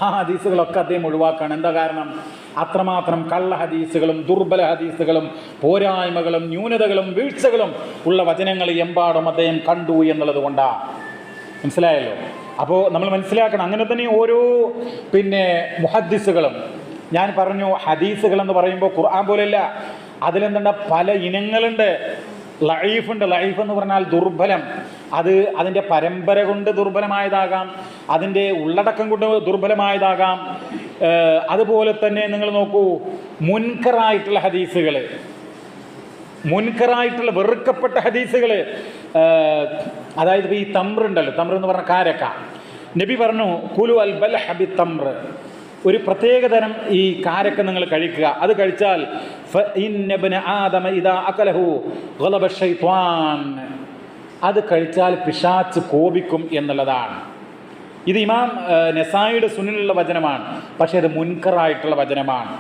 S1: ആ ഹദീസുകളൊക്കെ അദ്ദേഹം ഒഴിവാക്കുകയാണ്. എന്താ കാരണം? അത്രമാത്രം കള്ള ഹദീസുകളും ദുർബല ഹദീസുകളും പോരായ്മകളും ന്യൂനതകളും വീഴ്ചകളും ഉള്ള വചനങ്ങൾ എമ്പാടും അദ്ദേഹം കണ്ടു എന്നുള്ളത് കൊണ്ടാണ്. മനസ്സിലായല്ലോ? അപ്പോൾ നമ്മൾ മനസ്സിലാക്കണം. അങ്ങനെ തന്നെ ഓരോ മുഹദ്ദിസുകളും, ഞാൻ പറഞ്ഞു ഹദീസുകളെന്ന് പറയുമ്പോൾ ഖുർആൻ പോലെയല്ല, അതിലെന്തുണ്ട്, പല ഇനങ്ങളുണ്ട്. ലഈഫുണ്ട്. ലഈഫ് എന്ന് പറഞ്ഞാൽ ദുർബലം. അത് അതിൻ്റെ പരമ്പര കൊണ്ട് ദുർബലമായതാകാം, അതിൻ്റെ ഉള്ളടക്കം കൊണ്ട് ദുർബലമായതാകാം. അതുപോലെ തന്നെ നിങ്ങൾ നോക്കൂ, മുൻകറായിട്ടുള്ള ഹദീസുകൾ, മുൻകറായിട്ടുള്ള വെറുക്കപ്പെട്ട ഹദീസുകൾ. അതായത് ഇപ്പോൾ ഈ തമ്രുണ്ടല്ലോ, തമ്ര എന്ന് പറഞ്ഞ കാരക്ക, നബി പറഞ്ഞു കുലു അൽ ബൽഹ ബി തമ്ര, ഒരു പ്രത്യേകതരം ഈ കാരക്ക നിങ്ങൾ കഴിക്കുക, അത് കഴിച്ചാൽ അത് കഴിച്ചാൽ പിശാച്ച് കോപിക്കും എന്നുള്ളതാണ്. ഇത് ഇമാം നസായിയുടെ സുന്നിലുള്ള വചനമാണ്, പക്ഷേ അത് മുൻകറായിട്ടുള്ള വചനമാണ്.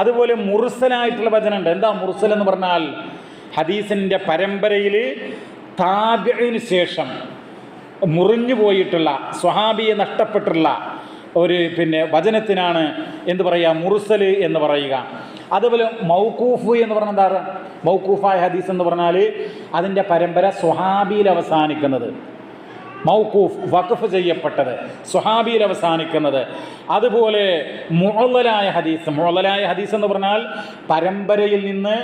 S1: അതുപോലെ മുർസലായിട്ടുള്ള വചനമുണ്ട്. എന്താ മുർസൽ എന്ന് പറഞ്ഞാൽ? ഹദീസിൻ്റെ പരമ്പരയിൽ താബിഈന് ശേഷം മുറിഞ്ഞു പോയിട്ടുള്ള, സ്വഹാബിയെ നഷ്ടപ്പെട്ടുള്ള ഒരു വചനത്തിനാണ് എന്ത് പറയുക, മുർസൽ എന്ന് പറയുക. അതുപോലെ മൗഖൂഫ് എന്ന് പറഞ്ഞാൽ എന്താ? മൗഖൂഫായ ഹദീസ് എന്ന് പറഞ്ഞാൽ അതിൻ്റെ പരമ്പര സ്വഹാബിയിൽ അവസാനിക്കുന്നത്. മൗഖൂഫ്, വഖഫ് ചെയ്യപ്പെട്ടത്, സ്വഹാബിയിൽ അവസാനിക്കുന്നത്. അതുപോലെ മുഅല്ലലായ ഹദീസ്, മുഅല്ലലായ ഹദീസ് എന്ന് പറഞ്ഞാൽ പരമ്പരയിൽ നിന്ന്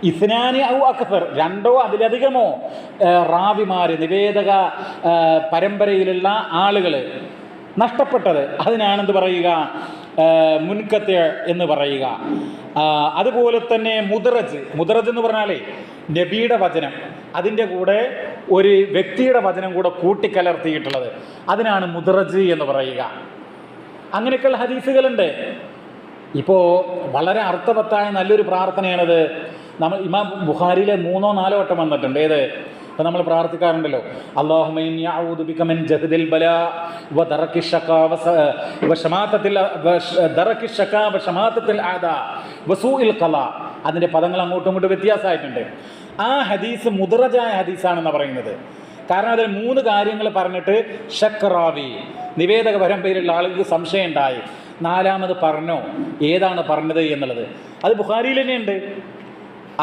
S1: ഇസ്നാനി ഔ അക്സർ, 2ഓ അതിലധികമോ റാവിമാർ, നിവേദക പരമ്പരയിലുള്ള ആളുകൾ നഷ്ടപ്പെട്ടത്, അതിനാണെന്ത് പറയുക, മുൻകത്ത് എന്ന് പറയുക. അതുപോലെ തന്നെ മുദ്റജ്, മുദ്റജ് എന്ന് പറഞ്ഞാലേ നബിയുടെ വചനം, അതിൻ്റെ കൂടെ ഒരു വ്യക്തിയുടെ വചനം കൂടെ കൂട്ടിക്കലർത്തിയിട്ടുള്ളത്, അതിനാണ് മുദ്റജ് എന്ന് പറയുക. അങ്ങനെയൊക്കെയുള്ള ഹദീസുകളുണ്ട്. ഇപ്പോൾ വളരെ അർത്ഥവത്തായ നല്ലൊരു പ്രാർത്ഥനയാണത്. നമ്മൾ ഇമാം ബുഖാരിയിലെ 3ഓ 4ഓ വട്ടം വന്നിട്ടുണ്ട്. ഏത്? ഇപ്പം നമ്മൾ പ്രാർത്ഥിക്കാറുണ്ടല്ലോ, അല്ലാഹുമ്മ ഇന്നി അഊദു ബിക മിൻ ജഹ്ദിൽ ബലാ വ ദറക്കി ശഖാ വ ശമാതത്തിൽ ആദാ വ സൂഇൽ ഖലാ. അതിൻ്റെ പദങ്ങൾ അങ്ങോട്ടും ഇങ്ങോട്ടും വ്യത്യാസമായിട്ടുണ്ട്. ആ ഹദീസ് മുദ്റജായ ഹദീസാണെന്ന് പറയുന്നത്. കാരണം അതിൽ 3 കാര്യങ്ങൾ പറഞ്ഞിട്ട് ഷക്റാവി, നിവേദക പരമ്പരയിലുള്ള ആളുകൾക്ക് സംശയം ഉണ്ടായി, 4ാമത് പറഞ്ഞോ ഏതാണ് പറഞ്ഞത് എന്നുള്ളത്. അത് ബുഖാരിയിൽ തന്നെയുണ്ട്.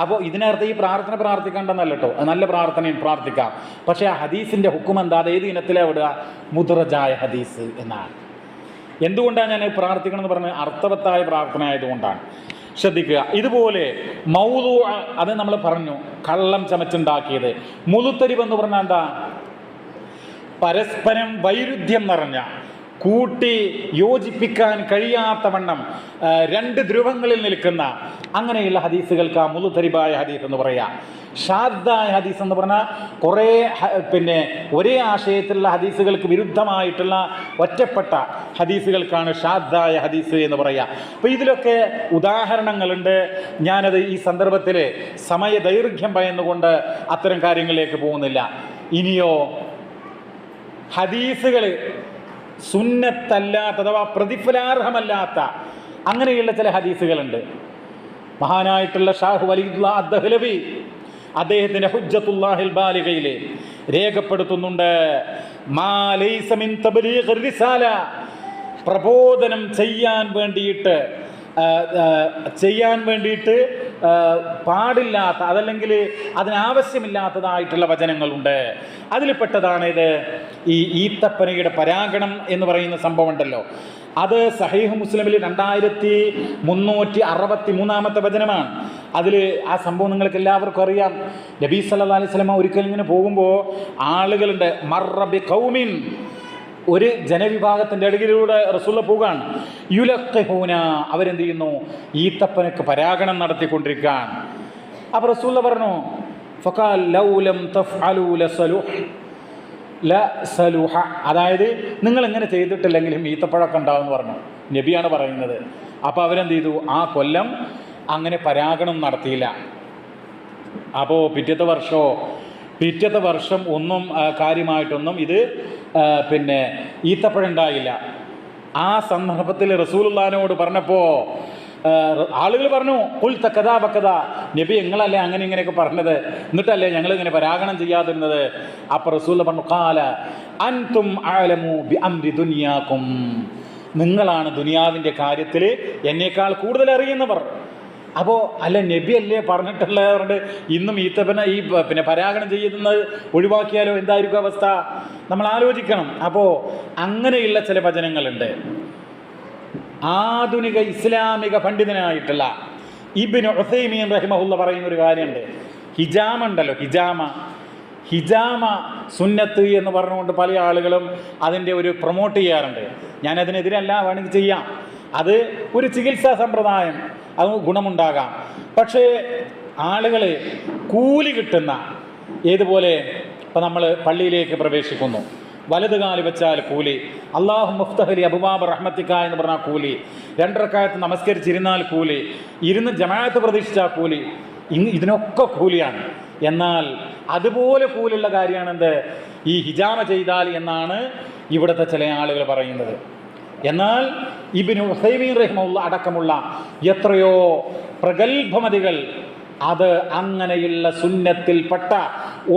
S1: അപ്പോൾ ഇതിനർത്ഥം ഈ പ്രാർത്ഥന പ്രാർത്ഥിക്കേണ്ടെന്നല്ല കേട്ടോ, നല്ല പ്രാർത്ഥനയും പ്രാർത്ഥിക്കാം. പക്ഷേ ആ ഹദീസിൻ്റെ ഹുക്കും എന്താ? അത് ഏത് ഇനത്തിലാണ് വിടുക? മുദ്റജായ ഹദീസ് എന്നാണ്. എന്തുകൊണ്ടാണ് ഞാൻ പ്രാർത്ഥിക്കണം എന്ന് പറഞ്ഞത്? അർത്ഥവത്തായ പ്രാർത്ഥന ആയതുകൊണ്ടാണ്. ശ്രദ്ധിക്കുക. ഇതുപോലെ മൗദൂ, അത് നമ്മൾ പറഞ്ഞു, കള്ളം ചമച്ചുണ്ടാക്കിയത്. മുളുത്തരിവ് എന്ന് പറഞ്ഞാൽ എന്താ? പരസ്പരം വൈരുദ്ധ്യം നിറഞ്ഞ, കൂട്ടി യോജിപ്പിക്കാൻ കഴിയാത്ത വണ്ണം 2 ധ്രുവങ്ങളിൽ നിൽക്കുന്ന അങ്ങനെയുള്ള ഹദീസുകൾക്ക് ആ മുളുത്തരിബായ ഹദീസ് എന്ന് പറയാം. ഷാദ്ദായ ഹദീസ് എന്ന് പറഞ്ഞാൽ കുറേ ഒരേ ആശയത്തിലുള്ള ഹദീസുകൾക്ക് വിരുദ്ധമായിട്ടുള്ള ഒറ്റപ്പെട്ട ഹദീസുകൾക്കാണ് ഷാദ്ദായ ഹദീസ് എന്ന് പറയുക. അപ്പോൾ ഇതിലൊക്കെ ഉദാഹരണങ്ങളുണ്ട്. ഞാനത് ഈ സന്ദർഭത്തിൽ സമയദൈർഘ്യം ഭയന്നുകൊണ്ട് അത്തരം കാര്യങ്ങളിലേക്ക് പോകുന്നില്ല. ഇനിയോ ഹദീസുകൾ സുന്നത്തല്ലാത്ത അഥവാ പ്രതിഫലാർഹമല്ലാത്ത അങ്ങനെയുള്ള ചില ഹദീസുകളുണ്ട്. മഹാനായിട്ടുള്ള ഷാഹ് വലീദുല്ലാ അദ്ദഹ്ലവി അദ്ദേഹത്തിൻ്റെ ഹുജ്ജത്തുല്ലാഹിൽ ബാലിഗയിൽ രേഖപ്പെടുത്തുന്നുണ്ട്, മാ ലൈസ മിൻ തബ്ലീഗ് റിസാല, പ്രബോധനം ചെയ്യാൻ വേണ്ടിയിട്ട് പാടില്ലാത്ത, അതല്ലെങ്കിൽ അതിനാവശ്യമില്ലാത്തതായിട്ടുള്ള വചനങ്ങളുണ്ട്. അതിൽപ്പെട്ടതാണ് ഇത്. ഈ ഈത്തപ്പനയുടെ പരാഗണം എന്ന് പറയുന്ന സംഭവം ഉണ്ടല്ലോ, അത് സഹീഹ് മുസ്ലിമിൽ 2363 വചനമാണ്. അതിൽ ആ സംഭവം നിങ്ങൾക്ക് എല്ലാവർക്കും അറിയാം. നബി സല്ലല്ലാഹു അലൈഹി വസല്ലം ഒരിക്കൽ ഇങ്ങനെ പോകുമ്പോൾ ആളുകളുണ്ട്, മർറ ബി ഖൗമിൻ, ഒരു ജനവിഭാഗത്തിൻ്റെ അടുക്കിലൂടെ റസൂൽ പോവുകയാണ്. യുലഖിഹൂന, അവരെന്ത് ചെയ്യുന്നു? ഈത്തപ്പനക്ക് പരാഗണം നടത്തിക്കൊണ്ടിരിക്കുകയാണ്. അപ്പോൾ റസൂൽ പറഞ്ഞു, ഫഖാൽ ലൗ ലം തഫ്അലൂ ലസലുഹ, അതായത് നിങ്ങൾ എങ്ങനെ ചെയ്തിട്ടില്ലെങ്കിലും ഈത്തപ്പഴമൊക്കെ ഉണ്ടാവുമെന്ന് പറഞ്ഞു. നബിയാണ് പറയുന്നത്. അപ്പോൾ അവരെന്ത് ചെയ്തു? ആ കൊല്ലം അങ്ങനെ പരാഗണം നടത്തിയില്ല. അപ്പോൾ പിറ്റത്തെ വർഷം ഒന്നും കാര്യമായിട്ടൊന്നും ഇത് ഈത്തപ്പഴം ഉണ്ടായില്ല. ആ സന്ദർഭത്തിൽ റസൂലുള്ളാഹിനോട് പറഞ്ഞപ്പോൾ ആളുകൾ പറഞ്ഞു, കുൽ തക്കഥാ ബക്കഥ, നബി നിങ്ങളല്ലേ അങ്ങനെ ഇങ്ങനെയൊക്കെ പറഞ്ഞത്, എന്നിട്ടല്ലേ ഞങ്ങളിങ്ങനെ പരാഗണം ചെയ്യാതിരുന്നത്. അപ്പോൾ റസൂൽ പറഞ്ഞു, ഖാല അൻതും അഅലമു ബി അംരി ദുനിയാകും, നിങ്ങളാണ് ദുനിയാവിൻ്റെ കാര്യത്തിൽ എന്നേക്കാൾ കൂടുതൽ അറിയുന്നവർ. അപ്പോൾ അല്ല നബി അല്ലേ പറഞ്ഞിട്ടുള്ളവരുടെ ഇന്നും ഈ പരാഗണം ചെയ്യുന്നത് ഒഴിവാക്കിയാലോ എന്തായിരിക്കും അവസ്ഥ? നമ്മൾ ആലോചിക്കണം. അപ്പോൾ അങ്ങനെയുള്ള ചില വചനങ്ങളുണ്ട്. ആധുനിക ഇസ്ലാമിക പണ്ഡിതനായിട്ടുള്ള ഇബ്നു ഉസൈമീൻ റഹിമഹുല്ല പറയുന്ന ഒരു കാര്യമുണ്ട്. ഹിജാമ ഉണ്ടല്ലോ, ഹിജാമ സുന്നത്ത് എന്ന് പറഞ്ഞുകൊണ്ട് പല ആളുകളും അതിൻ്റെ ഒരു പ്രൊമോട്ട് ചെയ്യാറുണ്ട്. ഞാനതിനെതിരല്ല, വേണമെങ്കിൽ ചെയ്യാം. അത് ഒരു ചികിത്സാ സമ്പ്രദായം, അത് ഗുണമുണ്ടാകാം. പക്ഷേ ആളുകൾ കൂലി കിട്ടുന്ന, ഏതുപോലെ ഇപ്പം നമ്മൾ പള്ളിയിലേക്ക് പ്രവേശിക്കുന്നു, വലത് കാല് വെച്ചാൽ കൂലി, അല്ലാഹു മുഫ്തഹലി അബുവാബ റഹ്മത്തിക്ക എന്ന് പറഞ്ഞാൽ കൂലി, 2 റക്അത്ത് നമസ്കരിച്ചിരുന്നാൽ കൂലി, ഇരുന്ന് ജമാഅത്ത് പ്രതീക്ഷിച്ചാൽ കൂലി, ഇതിനൊക്കെ കൂലിയാണ്. എന്നാൽ അതുപോലെ കൂലുള്ള കാര്യമാണെന്ത് ഈ ഹിജാമ ചെയ്താൽ എന്നാണ് ഇവിടുത്തെ ചില ആളുകൾ പറയുന്നത്. എന്നാൽ ഇബ്നു ഉസൈമീൻ റഹിമഹുല്ലാ അടക്കമുള്ള എത്രയോ പ്രഗത്ഭമതികൾ അത് അങ്ങനെയുള്ള സുന്നത്തിൽപ്പെട്ട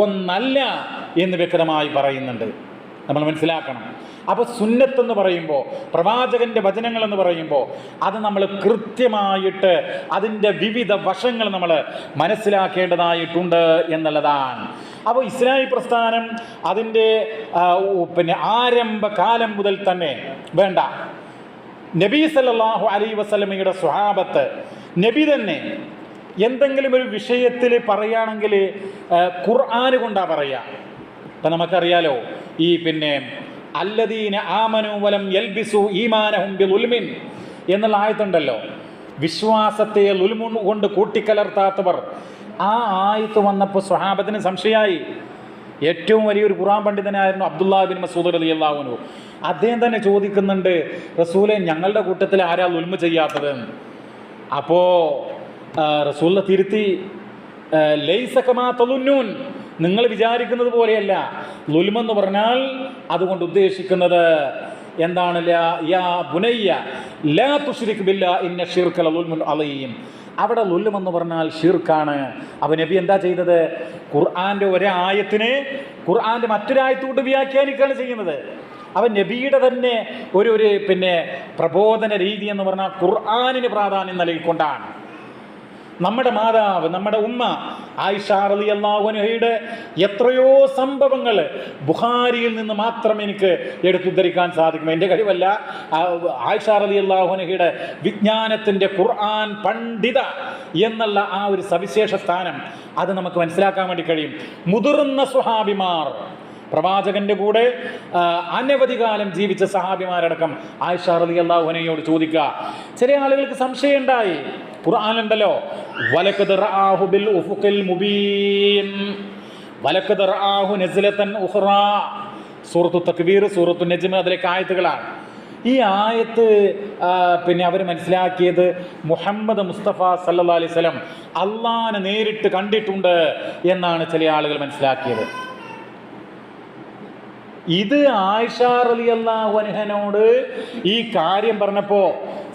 S1: ഒന്നല്ല എന്ന് വ്യക്തമായി പറയുന്നുണ്ട്. നമ്മൾ മനസ്സിലാക്കണം. അപ്പോൾ സുന്നത്തെന്ന് പറയുമ്പോൾ, പ്രവാചകൻ്റെ വചനങ്ങളെന്ന് പറയുമ്പോൾ, അത് നമ്മൾ കൃത്യമായിട്ട് അതിൻ്റെ വിവിധ വശങ്ങൾ നമ്മൾ മനസ്സിലാക്കേണ്ടതായിട്ടുണ്ട് എന്നുള്ളതാണ്. അപ്പോൾ ഇസ്ലാമി പ്രസ്ഥാനം അതിൻ്റെ ആരംഭകാലം മുതൽ തന്നെ വേണ്ട, നബി സല്ലല്ലാഹു അലൈഹി വസല്ലമയുടെ സ്വഹാബത്ത്, നബി തന്നെ എന്തെങ്കിലും ഒരു വിഷയത്തിൽ പറയുകയാണെങ്കിൽ ഖുർആൻ കൊണ്ടാണ് പറയുക. ഇപ്പം നമുക്കറിയാലോ, ഈ അല്ലദീന ആമനു വലം യൽബിസു ഈമാനഹും ബിളുൽമിൻ എന്നുള്ള ആയത്തുണ്ടല്ലോ, വിശ്വാസത്തെ ളുൽമു കൊണ്ട് കൂട്ടിക്കലർത്താത്തവർ. ആ ആയത്ത് വന്നപ്പോൾ സ്വഹാബത്തിന് സംശയമായി. ഏറ്റവും വലിയൊരു ഖുർആൻ പണ്ഡിതനായിരുന്നു അബ്ദുല്ലാഹ് ബിൻ മസ്ഊദ് റളിയല്ലാഹു അൻഹു. അദ്ദേഹം തന്നെ ചോദിക്കുന്നുണ്ട്, റസൂലെ ഞങ്ങളുടെ കൂട്ടത്തിൽ ആരാ ളുൽമു ചെയ്യാത്തത്? അപ്പോൾ റസൂൽ തിരുത്തി, ലൈസ കമാ തളുന്നൂൻ, നിങ്ങൾ വിചാരിക്കുന്നത് പോലെയല്ല. ളുൽമെന്ന് പറഞ്ഞാൽ അതുകൊണ്ട് ഉദ്ദേശിക്കുന്നത് എന്താണ്? യാ ബുനയ്യ ലാ തുശ്രിക് ബില്ലാഹ് ഇന്ന ശിർക ലളുൽമുൻ അളീം. അവിടെ ളുൽമെന്ന് പറഞ്ഞാൽ ഷിർക്കാണ്. അപ്പോൾ നബി എന്താ ചെയ്തത്? ഖുർആൻ്റെ ഒരായത്തിനെ ഖുർആൻ്റെ മറ്റൊരായത്തോട്ട് വ്യാഖ്യാനിക്കുകയാണ് ചെയ്യുന്നത്. അവൻ നബിയുടെ തന്നെ ഒരു പ്രബോധന രീതി എന്ന് പറഞ്ഞാൽ ഖുർആനിന് പ്രാധാന്യം നൽകിക്കൊണ്ടാണ്. നമ്മുടെ മാതാവ്, നമ്മുടെ ഉമ്മ ആയിഷ റളിയല്ലാഹു അൻഹയുടെ എത്രയോ സംഭവങ്ങൾ ബുഖാരിയിൽ നിന്ന് മാത്രം എനിക്ക് എടുത്തുദ്ധരിക്കാൻ സാധിക്കും. എൻ്റെ കഴിവല്ല. ആയിഷ റളിയല്ലാഹു അൻഹയുടെ വിജ്ഞാനത്തിൻ്റെ ഖുർആൻ പണ്ഡിത എന്നുള്ള ആ ഒരു സവിശേഷ സ്ഥാനം അത് നമുക്ക് മനസ്സിലാക്കാൻ വേണ്ടി കഴിയും. മുതിർന്ന സ്വഹാബിമാർ, പ്രവാചകന്റെ കൂടെ അനവധി കാലം ജീവിച്ച സഹാബിമാരടക്കം ആയിഷ റളിയല്ലാഹു അൻഹയോട് ചോദിക്കുക. ചില ആളുകൾക്ക് സംശയം ഉണ്ടായി. ഖുർആനുണ്ടല്ലോ, വലഖദ് റആഹു ബിൽ ഉഫുഖിൽ മുബീൻ വലഖദ് റആഹു നസ്ലതൻ ഉഖ്റാ, സൂറത്തു തക്വീർ, സൂറത്തു നജ്മ്, അതിലേക്ക് ആയത്തുകളാണ്. ഈ ആയത്ത് അവർ മനസ്സിലാക്കിയത് മുഹമ്മദ് മുസ്തഫ സല്ലല്ലാഹു അലൈഹി വസല്ലം അള്ളാഹനെ നേരിട്ട് കണ്ടിട്ടുണ്ട് എന്നാണ് ചില ആളുകൾ മനസ്സിലാക്കിയത്. ഇത് ആയിഷ റളിയല്ലാഹു അൻഹയോട് ഈ കാര്യം പറഞ്ഞപ്പോൾ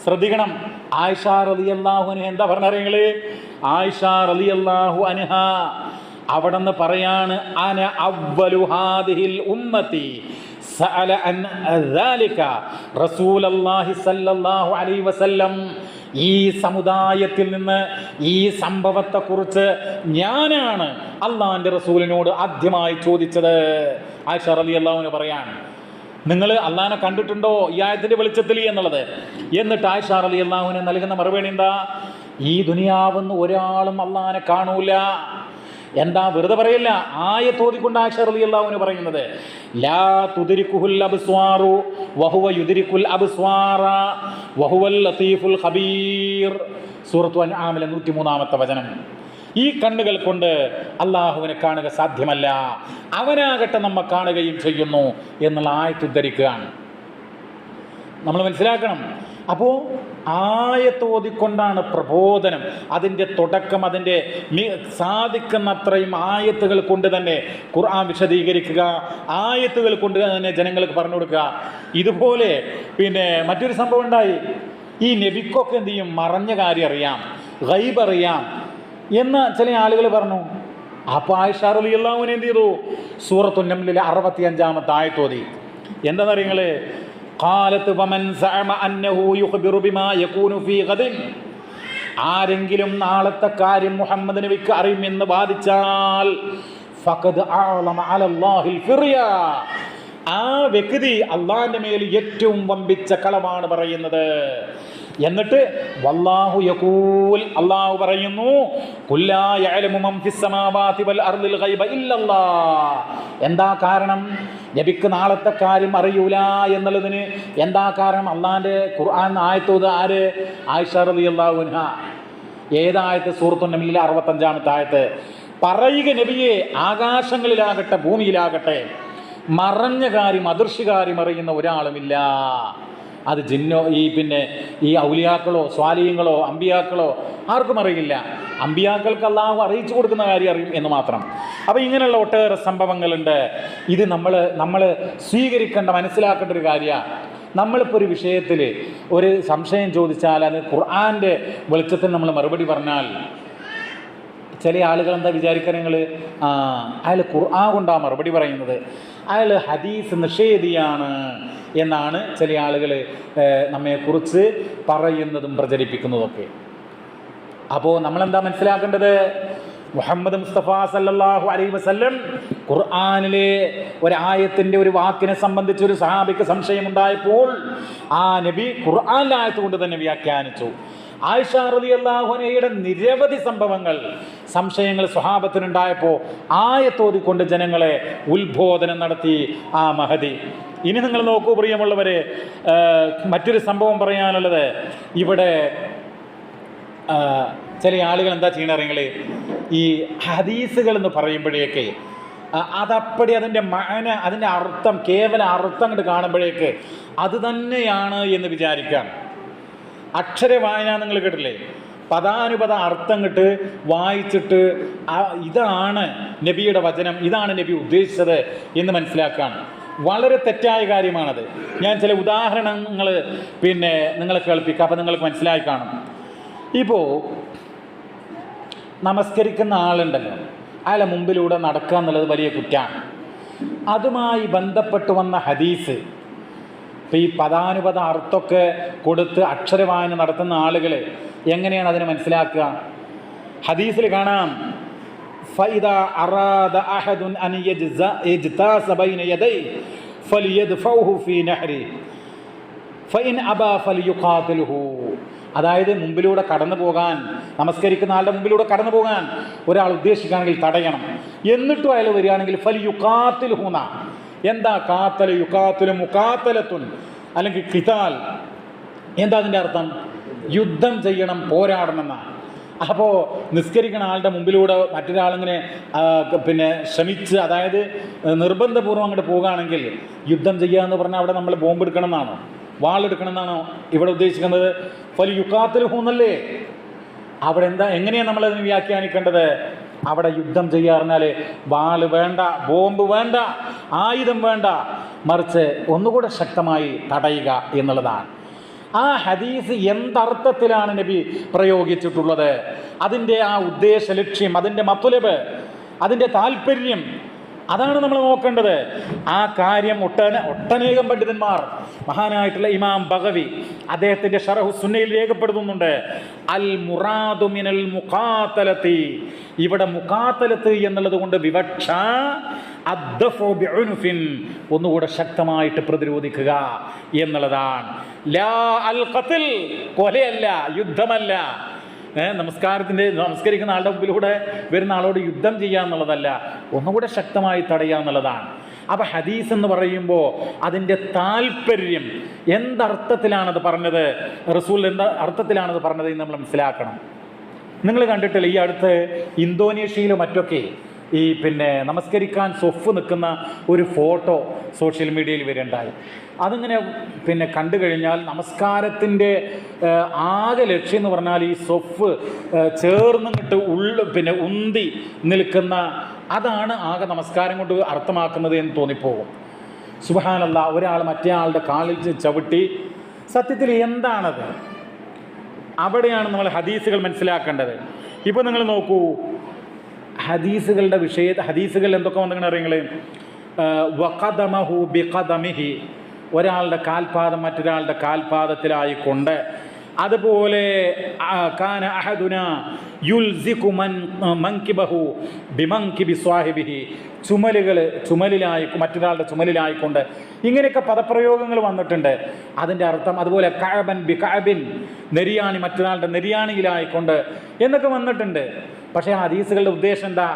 S1: ശ്രദ്ധിക്കണം. ആയിഷ റളിയല്ലാഹു അൻഹ എന്താ പറഞ്ഞറിയങ്ങൾ? ആയിഷ റളിയല്ലാഹു അൻഹ അവിടെ നിന്ന് പറയാണ്, അന അവ്വലു ഹാദിഹിൽ ഉമ്മത്തി സഅല അൻ ദാലിക റസൂലുള്ളാഹി സ്വല്ലല്ലാഹു അലൈഹി വസല്ലം. ഈ സമുദായത്തിൽ നിന്ന് ഈ സംഭവത്തെക്കുറിച്ച് ഞാനാണ് അള്ളാഹിൻ്റെ റസൂലിനോട് ആദ്യമായി ചോദിച്ചത്. ആയിഷ റളിയല്ലാഹു അൻഹ പറയാണ്, നിങ്ങൾ അള്ളാഹിനെ കണ്ടിട്ടുണ്ടോ ഈ ആയത്തിൻ്റെ വെളിച്ചത്തിൽ എന്നുള്ളത്. എന്നിട്ട് ആയിഷ റളിയല്ലാഹു അൻഹ നൽകുന്ന മറുപടി എന്താ? ഈ ദുനിയാവെന്ന് ഒരാളും അള്ളാഹിനെ കാണൂല. എന്താ, വെറുതെ പറയില്ല. ആയത്തോതിക്കൊണ്ട് ആയിഷ റളിയല്ലാഹു അൻഹ പറയുന്നത്, ലാ തുദ്രികുൽ അബ്സ്വാറു വഹുവ യുദ്രികുൽ അബ്സ്വാറ വഹുവൽ ലതീഫുൽ ഖബീർ. സൂറത്തു അൻആമിലെ 103-ാമത്തെ വചനം. ഈ കണ്ണുകൾ കൊണ്ട് അള്ളാഹുവിനെ കാണുക സാധ്യമല്ല, അവനാകട്ടെ നമ്മെ കാണുകയും ചെയ്യുന്നു എന്നുള്ള ആയത്ത് ഉദ്ധരിക്കുകയാണ്. നമ്മൾ മനസ്സിലാക്കണം, അപ്പോൾ ആയത്തോതിക്കൊണ്ടാണ് പ്രബോധനം. അതിൻ്റെ തുടക്കം, അതിൻ്റെ സാധിക്കുന്നത്രയും ആയത്തുകൾ കൊണ്ട് തന്നെ ഖുർആൻ വിശദീകരിക്കുക, ആയത്തുകൾ കൊണ്ട് തന്നെ ജനങ്ങൾക്ക് പറഞ്ഞു കൊടുക്കുക. ഇതുപോലെ പിന്നെ മറ്റൊരു സംഭവം ഉണ്ടായി. ഈ നബിക്കൊക്കെ എന്ത് ചെയ്യും, മറഞ്ഞ കാര്യം അറിയാം, ഗൈബ് അറിയാം എന്ന് ചില ആളുകൾ പറഞ്ഞു. അപ്പോൾ ആയിഷ റളിയല്ലാഹു അൻഹ എന്ത് ചെയ്തു, സൂറത്തുൻ നംലിലെ 65-ാമത്തെ ആയത്തോതി. എന്താണെന്ന് നിങ്ങൾ, ഖാലത്ത് വമൻ സഅമ അന്നഹു യുഖ്ബിറു ബിമാ യകൂനു ഫീ ഗദിൻ, ആരെങ്കിലും നാളത്തെ കാര്യം മുഹമ്മദ് നബിക്ക് അറിയുമെന്ന് വാദിച്ചാൽ ഫഖദ് അഅലമ അലല്ലാഹിൽ ഫിർയ, ആ വ്യക്തി അള്ളാഹിന്റെ മേൽ ഏറ്റവും വമ്പിച്ച കളവാണ് പറയുന്നത്. എന്നിട്ട് വല്ലാഹു യഖൂൽ, അള്ളാഹു പറയുന്നു, ഖുൽ ലാ യഅലമു മൻ ഫിസ് സമാവാതി വൽ അർദിൽ ഗൈബ ഇല്ലല്ലാഹ്. എന്താ കാരണം? നബിക്ക് നാളത്തെ കാര്യം അറിയൂല എന്നുള്ളതിന് എന്താ കാരണം? അള്ളാഹിന്റെ ഖുർആൻ ആയത്തോത് ആര്? ആയിഷ റളിയല്ലാഹു അൻഹ. ഏതായത്ത്? സൂറത്തുൻ നംലിലെ 65-ാമത്തെ ആയത്ത്. പറയുക നബിയെ, ആകാശങ്ങളിലാകട്ടെ ഭൂമിയിലാകട്ടെ മറഞ്ഞ കാര്യം, അദൃശ്യകാര്യം അറിയുന്ന ഒരാളുമില്ല. അത് ജിന്നോ ഈ ഔലിയാക്കളോ സ്വാലിഹ്യങ്ങളോ അമ്പിയാക്കളോ ആർക്കും അറിയില്ല. അമ്പിയാക്കൾക്ക് അല്ലാഹു അറിയിച്ചു കൊടുക്കുന്ന കാര്യം അറിയും എന്ന് മാത്രം. അപ്പോൾ ഇങ്ങനെയുള്ള ഒട്ടേറെ സംഭവങ്ങളുണ്ട്. ഇത് നമ്മൾ സ്വീകരിക്കേണ്ട, മനസ്സിലാക്കേണ്ട ഒരു കാര്യമാണ്. നമ്മളിപ്പോൾ ഒരു വിഷയത്തിൽ ഒരു സംശയം ചോദിച്ചാൽ അത് ഖുർആൻ്റെ വെളിച്ചത്തിൽ നമ്മൾ മറുപടി പറഞ്ഞാൽ ചില ആളുകൾ എന്താ വിചാരിക്കുക, നിങ്ങൾ അയാൾ ഖുർആൻ കൊണ്ടാണ് മറുപടി പറയുന്നത്, അയാൾ ഹദീസ് നിഷേധിയാണ് എന്നാണ് ചില ആളുകൾ നമ്മെക്കുറിച്ച് പറയുന്നതും പ്രചരിപ്പിക്കുന്നതൊക്കെ. അപ്പോൾ നമ്മളെന്താ മനസ്സിലാക്കേണ്ടത്? മുഹമ്മദ് മുസ്തഫ സല്ലല്ലാഹു അലൈഹി വസല്ലം ഖുർആനിലെ ഒരായത്തിൻ്റെ ഒരു വാക്കിനെ സംബന്ധിച്ച് ഒരു സഹാബിക്ക് സംശയമുണ്ടായപ്പോൾ ആ നബി ഖുർആനിലെ ആയത്ത് കൊണ്ട് തന്നെ വ്യാഖ്യാനിച്ചു. ആയിഷ റളിയല്ലാഹു അൻഹയുടെ നിരവധി സംശയങ്ങൾ സ്വഹാബത്തിനുണ്ടായപ്പോൾ ആയത്തോതിക്കൊണ്ട് ജനങ്ങളെ ഉത്ബോധനം നടത്തി ആ മഹദി. ഇനി നിങ്ങൾ നോക്കൂ പ്രിയമുള്ളവരെ, മറ്റൊരു സംഭവം പറയാനുള്ളത്, ഇവിടെ ചില ആളുകൾ എന്താ ചെയ്യണറിയങ്ങൾ, ഈ ഹദീസുകൾ എന്ന് പറയുമ്പോഴേക്ക് അതപ്പടി അതിൻ്റെ മഅന, അതിൻ്റെ അർത്ഥം, കേവല അർത്ഥം കണ്ട് കാണുമ്പോഴേക്ക് അത് തന്നെയാണ് എന്ന് വിചാരിക്കാം. അക്ഷരവായന നിങ്ങൾ കേട്ടില്ലേ? പദാനുപദ അർത്ഥം കിട്ട് വായിച്ചിട്ട് ഇതാണ് നബിയുടെ വചനം, ഇതാണ് നബി ഉദ്ദേശിച്ചത് എന്ന് മനസ്സിലാക്കുകയാണ്. വളരെ തെറ്റായ കാര്യമാണത്. ഞാൻ ചില ഉദാഹരണങ്ങൾ നിങ്ങളെ കേൾപ്പിക്കാം, അപ്പം നിങ്ങൾക്ക് മനസ്സിലായി കാണും. ഇപ്പോൾ നമസ്കരിക്കുന്ന ആളുണ്ടല്ലോ, അയാളെ മുമ്പിലൂടെ നടക്കുക എന്നുള്ളത് വലിയ കുറ്റമാണ്. അതുമായി ബന്ധപ്പെട്ട് വന്ന ഹദീസ്, ഇപ്പോൾ ഈ പദാനുപദ അർത്ഥമൊക്കെ കൊടുത്ത് അക്ഷരവായന നടത്തുന്ന ആളുകൾ എങ്ങനെയാണ് അതിനെ മനസ്സിലാക്കുക? ഹദീസിൽ കാണാം, ഫൈദാ അറാദ അഹദുൻ അൻ യജ്താസ ബൈന യദൈ ഫലിയദ്ഫഉഹു ഫീ നഹരി ഫഇൻ അബാ ഫലിയുഖാതിലുഹു. അതായത് മുമ്പിലൂടെ കടന്നു പോകാൻ, നമസ്കരിക്കുന്ന ആളുടെ മുമ്പിലൂടെ കടന്നു പോകാൻ ഒരാൾ ഉദ്ദേശിക്കുകയാണെങ്കിൽ തടയണം. എന്നിട്ടും അയാൾ വരികയാണെങ്കിൽ ഫലിയുഖാതിലുഹുന. എന്താ കാത്തൽ? യുഖാത്തിലു മുഖാത്തലത്തുൻ, അല്ലെങ്കിൽ ഖിതാൽ. എന്താ അതിൻ്റെ അർത്ഥം? യുദ്ധം ചെയ്യണം, പോരാടണം എന്നാണ്. അപ്പോൾ നിസ്കരിക്കുന്ന ആളുടെ മുമ്പിലൂടെ മറ്റൊരാളിങ്ങനെ ശ്രമിച്ച്, അതായത് നിർബന്ധപൂർവ്വം അങ്ങോട്ട് പോകുകയാണെങ്കിൽ യുദ്ധം ചെയ്യുക എന്ന് പറഞ്ഞാൽ അവിടെ നമ്മൾ ബോംബ് എടുക്കണം എന്നാണോ, വാളെടുക്കണം എന്നാണോ ഇവിടെ ഉദ്ദേശിക്കുന്നത്? ഫലി യുഖാത്തിലുഹു എന്നല്ലേ? അവിടെ എന്താ, എങ്ങനെയാണ് നമ്മളതിന് വ്യാഖ്യാനിക്കേണ്ടത്? അവിടെ യുദ്ധം ചെയ്യാറിഞ്ഞാൽ വാള് വേണ്ട, ബോംബ് വേണ്ട, ആയുധം വേണ്ട, മറിച്ച് ഒന്നുകൂടെ ശക്തമായി തടയുക എന്നുള്ളതാണ്. ആ ഹദീസ് എന്തർത്ഥത്തിലാണ് നബി പ്രയോഗിച്ചിട്ടുള്ളത്, അതിൻ്റെ ആ ഉദ്ദേശ ലക്ഷ്യം, അതിൻ്റെ മത്ലബ്, അതിൻ്റെ താല്പര്യം, അതാണ് നമ്മൾ നോക്കേണ്ടത്. ആ കാര്യം ഒട്ടനേകം പണ്ഡിതന്മാർ, മഹാനായിട്ടുള്ള ഇമാം ബഗവി അദ്ദേഹത്തിൻ്റെ ശറഹു സുന്നയിൽ രേഖപ്പെടുത്തുന്നുണ്ട്. അൽ മുറാദു മിനൽ മുഖാത്തലത്തി, ഇവിടെ മുഖാത്തലത്ത് എന്നുള്ളത് കൊണ്ട് വിവക്ഷ അദ്ദഫു ബിഉൻഫിൻ, ഒന്നുകൂടെ ശക്തമായിട്ട് പ്രതിരോധിക്കുക എന്നുള്ളതാണ്. ലാ അൽ ഖത്ൽ, കൊലയല്ല, യുദ്ധമല്ല. നമസ്കരിക്കുന്ന ആളുടെ മുമ്പിലൂടെ വരുന്ന ആളോട് യുദ്ധം ചെയ്യുക എന്നുള്ളതല്ല, ഒന്നുകൂടെ ശക്തമായി തടയുക എന്നുള്ളതാണ്. അപ്പോൾ ഹദീസ് എന്ന് പറയുമ്പോൾ അതിൻ്റെ താല്പര്യം, എന്തർത്ഥത്തിലാണത് പറഞ്ഞത്, റസൂൽ എന്ത് അർത്ഥത്തിലാണത് പറഞ്ഞത് എന്ന് നമ്മൾ മനസ്സിലാക്കണം. നിങ്ങൾ കണ്ടിട്ടില്ല, ഈ അടുത്ത് ഇന്തോനേഷ്യയിലും മറ്റൊക്കെ ഈ നമസ്കരിക്കാൻ സൊഫ് നിൽക്കുന്ന ഒരു ഫോട്ടോ സോഷ്യൽ മീഡിയയിൽ വരുന്നുണ്ടായി. അതിങ്ങനെ കണ്ടു കഴിഞ്ഞാൽ നമസ്കാരത്തിൻ്റെ ആകെ ലക്ഷ്യം എന്ന് പറഞ്ഞാൽ ഈ സൊഫ് ചേർന്നിട്ട് ഉന്തി നിൽക്കുന്ന അതാണ് ആകെ നമസ്കാരം കൊണ്ട് അർത്ഥമാക്കുന്നത് എന്ന് തോന്നിപ്പോകും. സുബ്ഹാനല്ലാഹ്, ഒരാൾ മറ്റേ ആളുടെ കാലിൽ ചവിട്ടി. സത്യത്തിൽ എന്താണത്? അവിടെയാണ് നമ്മൾ ഹദീസുകൾ മനസ്സിലാക്കേണ്ടത്. ഇപ്പോൾ നിങ്ങൾ നോക്കൂ, ഹദീസുകൾ എന്തൊക്കെ വന്നിങ്ങനെ അറിയങ്ങളെ, വഖദമഹു ബിഖദമിഹി, ഒരാളുടെ കാൽപാദം മറ്റൊരാളുടെ കാൽപാദത്തിലായിക്കൊണ്ട്. അതുപോലെ കാന അഹദുന യുൽസിഖു മൻകിബഹു ബിമൻകിബി സ്വാഹിബിഹി, മറ്റൊരാളുടെ ചുമലിലായിക്കൊണ്ട്. ഇങ്ങനെയൊക്കെ പദപ്രയോഗങ്ങൾ വന്നിട്ടുണ്ട്. അതിൻ്റെ അർത്ഥം അതുപോലെ കഅബൻ ബി കഅബിൻ, നെരിയാണി മറ്റൊരാളുടെ നെരിയാണിയിലായിക്കൊണ്ട് എന്നൊക്കെ വന്നിട്ടുണ്ട്. പക്ഷേ ഹദീസുകളുടെ ഉദ്ദേശം എന്താ?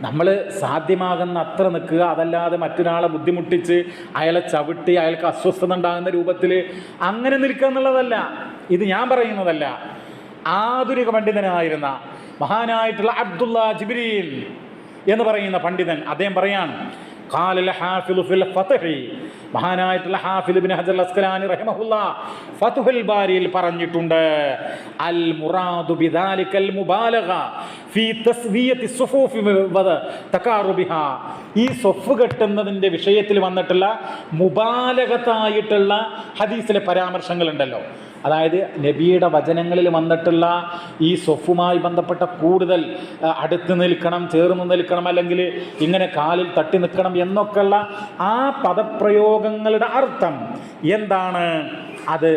S1: നമ്മൾ സാധ്യമാകുന്ന അത്ര നിൽക്കുക, അതല്ലാതെ മറ്റൊരാളെ ബുദ്ധിമുട്ടിച്ച് അയാളെ ചവിട്ടി അയാൾക്ക് അസ്വസ്ഥത ഉണ്ടാകുന്ന രൂപത്തിൽ അങ്ങനെ നിൽക്കുക എന്നുള്ളതല്ല. ഇത് ഞാൻ പറയുന്നതല്ല. ആധുനിക പണ്ഡിതനായിരുന്ന മഹാനായിട്ടുള്ള അബ്ദുള്ള ജിബ്രീൽ എന്ന് പറയുന്ന പണ്ഡിതൻ, അദ്ദേഹം പറയാണ്, ഖാലൽ ഹാഫിളു ഫിൽ ഫത്ഹി, മഹാനായിട്ടുള്ള ഹാഫിദ് ഇബ്നു ഹജർ അസ്ഖലാനി റഹിമഹുല്ലാഹ് ഫത്ഹുൽ ബാരിയിൽ പറഞ്ഞിട്ടുണ്ട്, അൽ മുറാദു ബിദാലികൽ മുബാലഗ ഫീ തസ്വിയത്തി സുഫൂഫി വ തകാറുബിഹാ, ഈ സൊഫ് കെട്ടുന്നതിൻ്റെ വിഷയത്തിൽ വന്നിട്ടുള്ള മുബാലഗത്തായിട്ടുള്ള ഹദീസിലെ പരാമർശങ്ങളുണ്ടല്ലോ, അതായത് നബിയുടെ വചനങ്ങളിൽ വന്നിട്ടുള്ള ഈ സൊഫുമായി ബന്ധപ്പെട്ട കൂടുതൽ അടുത്ത് നിൽക്കണം, ചേർന്ന് നിൽക്കണം, അല്ലെങ്കിൽ ഇങ്ങനെ കാലിൽ തട്ടി നിൽക്കണം എന്നൊക്കെയുള്ള ആ പദപ്രയോഗങ്ങളുടെ അർത്ഥം എന്താണ്? അത്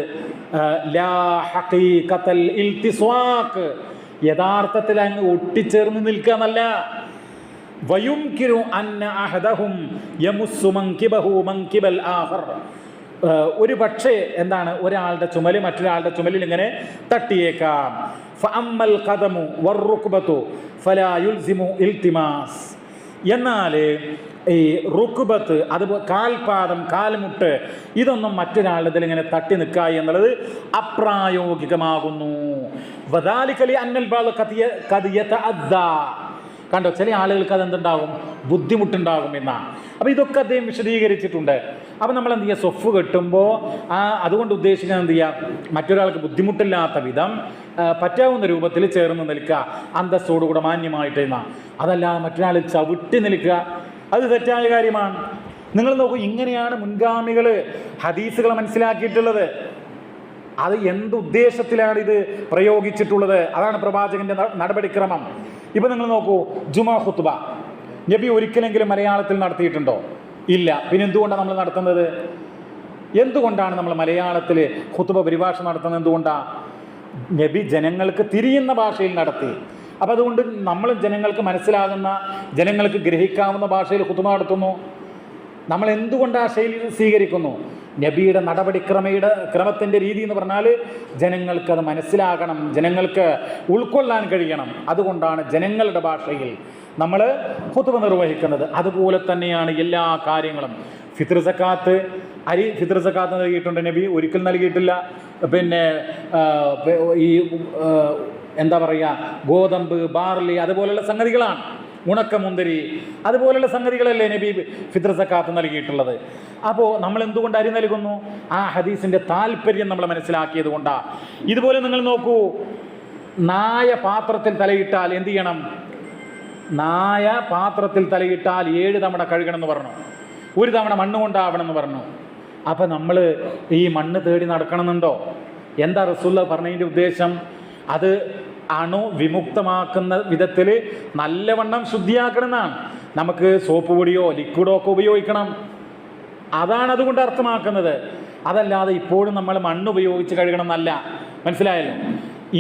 S1: ലാ ഹഖീഖത്തൽ ഇൽതിസ്വാഖ്, യഥാർത്ഥത്തിൽ അങ്ങ് ഒട്ടിച്ചേർന്ന് നിൽക്കുക എന്നല്ല. വയുംകിരു അന്ന അഹദഹും യമുസ്സു മൻകിബഹു മൻകിബൽ ആഖർ, ഒരു പക്ഷേ എന്താണ്, ഒരാളുടെ ചുമല് മറ്റൊരാളുടെ ചുമലിൽ ഇങ്ങനെ തട്ടിയേക്കാം. ഫഅമ്മൽ ഖദമു വറുക്ബതു ഫലാ യുൽസിമു ഇൽതിമാസ്, എന്നാൽ ഈ റുക്ബത്ത്, അതുപോലെ കാൽപാദം, കാൽമുട്ട്, ഇതൊന്നും മറ്റൊരാളുടെ ഇങ്ങനെ തട്ടി നിൽക്കുക എന്നുള്ളത് അപ്രായോഗികമാകുന്നു. വദാലിക ലിഅന്നൽ ബഅദ ഖദ് യതഅദ്ദാ, കണ്ടോ, ചില ആളുകൾക്ക് അതെന്തുണ്ടാകും, ബുദ്ധിമുട്ടുണ്ടാകും എന്നാണ്. അപ്പോൾ ഇതൊക്കെ അദ്ദേഹം വിശദീകരിച്ചിട്ടുണ്ട്. അപ്പോൾ നമ്മൾ എന്ത് ചെയ്യുക, സൊഫ് കെട്ടുമ്പോൾ അതുകൊണ്ട് ഉദ്ദേശിക്കുന്നത് എന്ത് ചെയ്യുക, മറ്റൊരാൾക്ക് ബുദ്ധിമുട്ടില്ലാത്ത വിധം പറ്റാവുന്ന രൂപത്തിൽ ചേർന്ന് നിൽക്കുക, അന്തസ്സോടുകൂടെ മാന്യമായിട്ട് എന്നാണ്. അതല്ലാതെ മറ്റൊരാൾ ചവിട്ടി നിൽക്കുക, അത് തെറ്റായ കാര്യമാണ്. നിങ്ങൾ നോക്കൂ, ഇങ്ങനെയാണ് മുൻഗാമികൾ ഹദീസുകൾ മനസ്സിലാക്കിയിട്ടുള്ളത്. അത് എന്തുദ്ദേശത്തിലാണ് ഇത് പ്രയോഗിച്ചിട്ടുള്ളത്? അതാണ് പ്രവാചകന്റെ നടപടിക്രമം. ഇപ്പം നിങ്ങൾ നോക്കൂ, ജുമാ ഖുത്ബ നബി ഒരിക്കലെങ്കിലും മലയാളത്തിൽ നടത്തിയിട്ടുണ്ടോ? ഇല്ല. പിന്നെ എന്തുകൊണ്ടാണ് നമ്മൾ നടത്തുന്നത്? എന്തുകൊണ്ടാണ് നമ്മൾ മലയാളത്തിൽ ഖുത്ബ പരിഭാഷ നടത്തുന്നത്? എന്തുകൊണ്ടാണ്? നബി ജനങ്ങൾക്ക് തിരിയുന്ന ഭാഷയിൽ നടത്തി. അപ്പം അതുകൊണ്ട് നമ്മൾ ജനങ്ങൾക്ക് മനസ്സിലാകുന്ന, ജനങ്ങൾക്ക് ഗ്രഹിക്കാവുന്ന ഭാഷയിൽ ഖുത്ബ നടത്തുന്നു. നമ്മൾ എന്തുകൊണ്ട് ആ ശൈലി സ്വീകരിക്കുന്നു? നബിയുടെ ക്രമത്തിൻ്റെ രീതി എന്ന് പറഞ്ഞാൽ ജനങ്ങൾക്കത് മനസ്സിലാകണം, ജനങ്ങൾക്ക് ഉൾക്കൊള്ളാൻ കഴിയണം. അതുകൊണ്ടാണ് ജനങ്ങളുടെ ഭാഷയിൽ നമ്മൾ ഖുത്ബ നിർവഹിക്കുന്നത്. അതുപോലെ തന്നെയാണ് എല്ലാ കാര്യങ്ങളും. ഫിത്ർ സക്കാത്ത് നൽകിയിട്ടുണ്ട് നബി? ഒരിക്കൽ നൽകിയിട്ടില്ല. പിന്നെ ഈ എന്താ പറയുക, ഗോതമ്പ്, ബാർലി, അതുപോലെയുള്ള സംഗതികളാണ്. ഉണക്കമുന്തിരി, അതുപോലുള്ള സംഗതികളല്ലേ നബി ഫിത്ർ സക്കാത്ത് നൽകിയിട്ടുള്ളത്. അപ്പോൾ നമ്മൾ എന്തുകൊണ്ട് അരി നൽകുന്നു? ആ ഹദീസിൻ്റെ താല്പര്യം നമ്മൾ മനസ്സിലാക്കിയത് കൊണ്ടാണ്. ഇതുപോലെ നിങ്ങൾ നോക്കൂ, നായ പാത്രത്തിൽ തലയിട്ടാൽ എന്ത് ചെയ്യണം? നായ പാത്രത്തിൽ തലയിട്ടാൽ 7 തവണ കഴുകണം എന്ന് പറഞ്ഞു, 1 തവണ മണ്ണ് കൊണ്ടാവണം എന്ന് പറഞ്ഞു. അപ്പം നമ്മൾ ഈ മണ്ണ് തേടി നടക്കണമെന്നുണ്ടോ? എന്താ റസൂലുള്ള പറഞ്ഞതിൻ്റെ ഉദ്ദേശം? അത് വിമുക്തമാക്കുന്ന വിധത്തിൽ നല്ലവണ്ണം ശുദ്ധിയാക്കണം എന്നാണ്. നമുക്ക് സോപ്പ് പൊടിയോ ലിക്വിഡോ ഒക്കെ ഉപയോഗിക്കണം, അതാണ് അതുകൊണ്ട് അർത്ഥമാക്കുന്നത്. അതല്ലാതെ ഇപ്പോഴും നമ്മൾ മണ്ണ് ഉപയോഗിച്ച് കഴുകണം എന്നല്ല. മനസ്സിലായല്ലോ?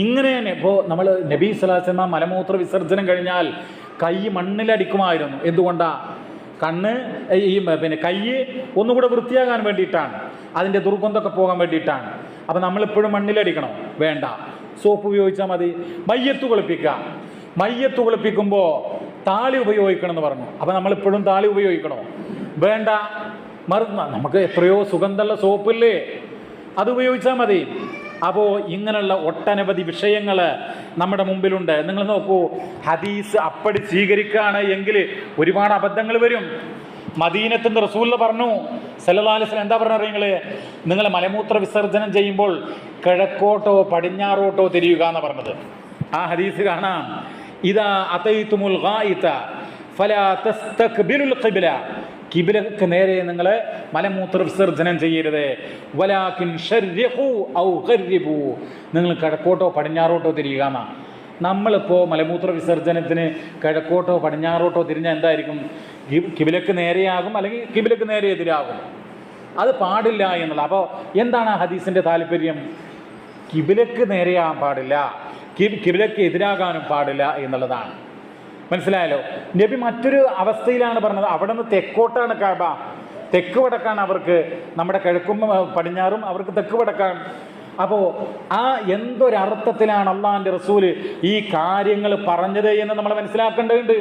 S1: ഇങ്ങനെ തന്നെ ഇപ്പോൾ നമ്മൾ നബി സ്വല്ലല്ലാഹു അലൈഹി വസല്ലം മലമൂത്ര വിസർജനം കഴിഞ്ഞാൽ കൈ മണ്ണിലടിക്കുമായിരുന്നു. എന്തുകൊണ്ടാണ്? കൈ ഒന്നുകൂടെ വൃത്തിയാകാൻ വേണ്ടിയിട്ടാണ്, അതിൻ്റെ ദുർഗന്ധമൊക്കെ പോകാൻ വേണ്ടിയിട്ടാണ്. അപ്പം നമ്മളിപ്പോഴും മണ്ണിലടിക്കണോ? വേണ്ട, സോപ്പ് ഉപയോഗിച്ചാൽ മതി. മയ്യത്ത് കുളിപ്പിക്കുമ്പോൾ താളി ഉപയോഗിക്കണം എന്ന് പറഞ്ഞു. അപ്പം നമ്മളിപ്പോഴും താളി ഉപയോഗിക്കണോ? വേണ്ട. നമുക്ക് എത്രയോ സുഗന്ധമുള്ള സോപ്പില്ലേ, അത് ഉപയോഗിച്ചാൽ മതി. അപ്പോൾ ഇങ്ങനെയുള്ള ഒട്ടനവധി വിഷയങ്ങൾ നമ്മുടെ മുമ്പിലുണ്ട്. നിങ്ങൾ നോക്കൂ, ഹദീസ് അപ്പടി സ്വീകരിക്കുകയാണ് എങ്കിൽ ഒരുപാട് അബദ്ധങ്ങൾ വരും. മദീനത്തിൻ്റെ റസൂൽ പറഞ്ഞു സല്ലല്ലാഹു അലൈഹി വസല്ലം എന്താ പറഞ്ഞറിയങ്ങൾ, നിങ്ങൾ മലമൂത്ര വിസർജനം ചെയ്യുമ്പോൾ കിഴക്കോട്ടോ പടിഞ്ഞാറോട്ടോ തിരിയുക എന്ന് പറഞ്ഞത്. ആ ഹദീസ് കാണാം, ഇദാ അതൈതുമുൽ ഗായിത ഫലാ തസ്തഖ്ബിലുൽ ഖിബ്ല, കിബിലക്ക് നേരെ നിങ്ങൾ മലമൂത്ര വിസർജനം ചെയ്യരുത്. വലാകിൻ ശർരിഖു ഔ ഖർരിബു, നിങ്ങൾ കിഴക്കോട്ടോ പടിഞ്ഞാറോട്ടോ തിരിയുക എന്നാണ്. നമ്മളിപ്പോൾ മലമൂത്ര വിസർജനത്തിന് കിഴക്കോട്ടോ പടിഞ്ഞാറോട്ടോ തിരിഞ്ഞാൽ എന്തായിരിക്കും? കിബിലക്ക് നേരെയാകും, അല്ലെങ്കിൽ കിബിലക്ക് നേരെ എതിരാകും. അത് പാടില്ല എന്നുള്ള. അപ്പോൾ എന്താണ് ആ ഹദീസിൻ്റെ താല്പര്യം? കിബിലക്ക് നേരെയാകാൻ പാടില്ല, കിബിലക്ക് എതിരാകാനും പാടില്ല എന്നുള്ളതാണ്. മനസ്സിലായല്ലോ? നബി മറ്റൊരു അവസ്ഥയിലാണ് പറഞ്ഞത്, അവിടെ നിന്ന് തെക്കോട്ടാണ് കഅബ, തെക്ക് വടക്കാണ് അവർക്ക്, നമ്മുടെ കിഴക്കും പടിഞ്ഞാറും അവർക്ക് തെക്ക് വടക്കാണ്. അപ്പോൾ ആ എന്തൊരർത്ഥത്തിലാണ് അള്ളാഹിൻ്റെ റസൂല് ഈ കാര്യങ്ങൾ പറഞ്ഞത് എന്ന് നമ്മൾ മനസ്സിലാക്കേണ്ടതുണ്ട്.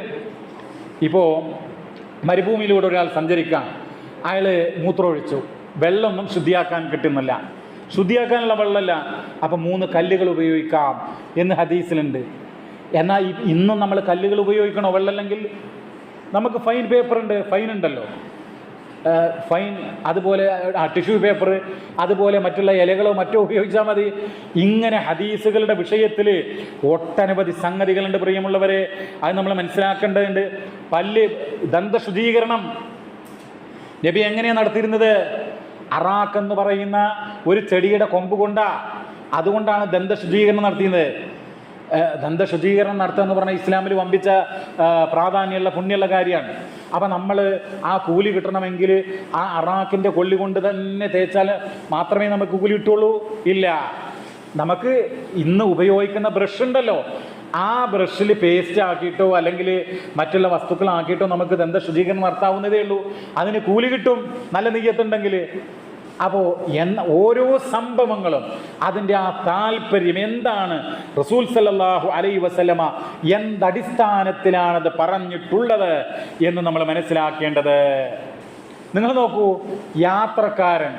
S1: ഇപ്പോൾ മരുഭൂമിയിലൂടെ ഒരാൾ സഞ്ചരിക്കാം, അയാൾ മൂത്രമൊഴിച്ചു, വെള്ളമൊന്നും ശുദ്ധിയാക്കാൻ കിട്ടുന്നില്ല, ശുദ്ധിയാക്കാനുള്ള വെള്ളമല്ല, അപ്പം 3 കല്ലുകൾ ഉപയോഗിക്കാം എന്ന് ഹദീസിലുണ്ട്. എന്നാൽ ഇന്നും നമ്മൾ കല്ലുകൾ ഉപയോഗിക്കണോ വെള്ളമല്ലെങ്കിൽ? നമുക്ക് ഫൈൻ പേപ്പറുണ്ട്, ഫൈൻ ഉണ്ടല്ലോ, ഫൈൻ, അതുപോലെ ടിഷ്യൂ പേപ്പർ, അതുപോലെ മറ്റുള്ള ഇലകളോ മറ്റോ ഉപയോഗിച്ചാൽ മതി. ഇങ്ങനെ ഹദീസുകളുടെ വിഷയത്തിൽ ഒട്ടനവധി സംഗതികളുണ്ട് പ്രിയമുള്ളവരെ. അത് നമ്മൾ മനസ്സിലാക്കേണ്ടതുണ്ട്. ദന്തശുചീകരണം നബി എങ്ങനെയാണ് നടത്തിയിരുന്നത്? അറാഖ് എന്ന് പറയുന്ന ഒരു ചെടിയുടെ കൊമ്പ് അതുകൊണ്ടാണ് ദന്തശുചീകരണം നടത്തിയത്. ദന്തശുചീകരണം നടത്തുക എന്ന് പറഞ്ഞാൽ ഇസ്ലാമിൽ വമ്പിച്ച പ്രാധാന്യമുള്ള പുണ്യമുള്ള കാര്യമാണ്. അപ്പം നമ്മൾ ആ കൂലി കിട്ടണമെങ്കിൽ ആ അറാഖിൻ്റെ കൊള്ളി കൊണ്ട് തന്നെ തേച്ചാൽ മാത്രമേ നമുക്ക് കൂലി കിട്ടുള്ളൂ? ഇല്ല. നമുക്ക് ഇന്ന് ഉപയോഗിക്കുന്ന ബ്രഷ് ഉണ്ടല്ലോ, ആ ബ്രഷിൽ പേസ്റ്റ് ആക്കിയിട്ടോ അല്ലെങ്കിൽ മറ്റുള്ള വസ്തുക്കളാക്കിയിട്ടോ നമുക്ക് ദന്തശുചീകരണം നടത്താവുന്നതേ ഉള്ളൂ. അതിന് കൂലി കിട്ടും നല്ല നെയ്യത്തുണ്ടെങ്കിൽ. അപ്പോൾ ഓരോ സംഭവങ്ങളും അതിൻ്റെ ആ താല്പര്യം എന്താണ്, റസൂൽ സല്ലല്ലാഹു അലൈഹി വസല്ലമ എന്തടിസ്ഥാനത്തിലാണത് പറഞ്ഞിട്ടുള്ളത് എന്ന് നമ്മൾ മനസ്സിലാക്കേണ്ടത്. നിങ്ങൾ നോക്കൂ, യാത്രക്കാരൻ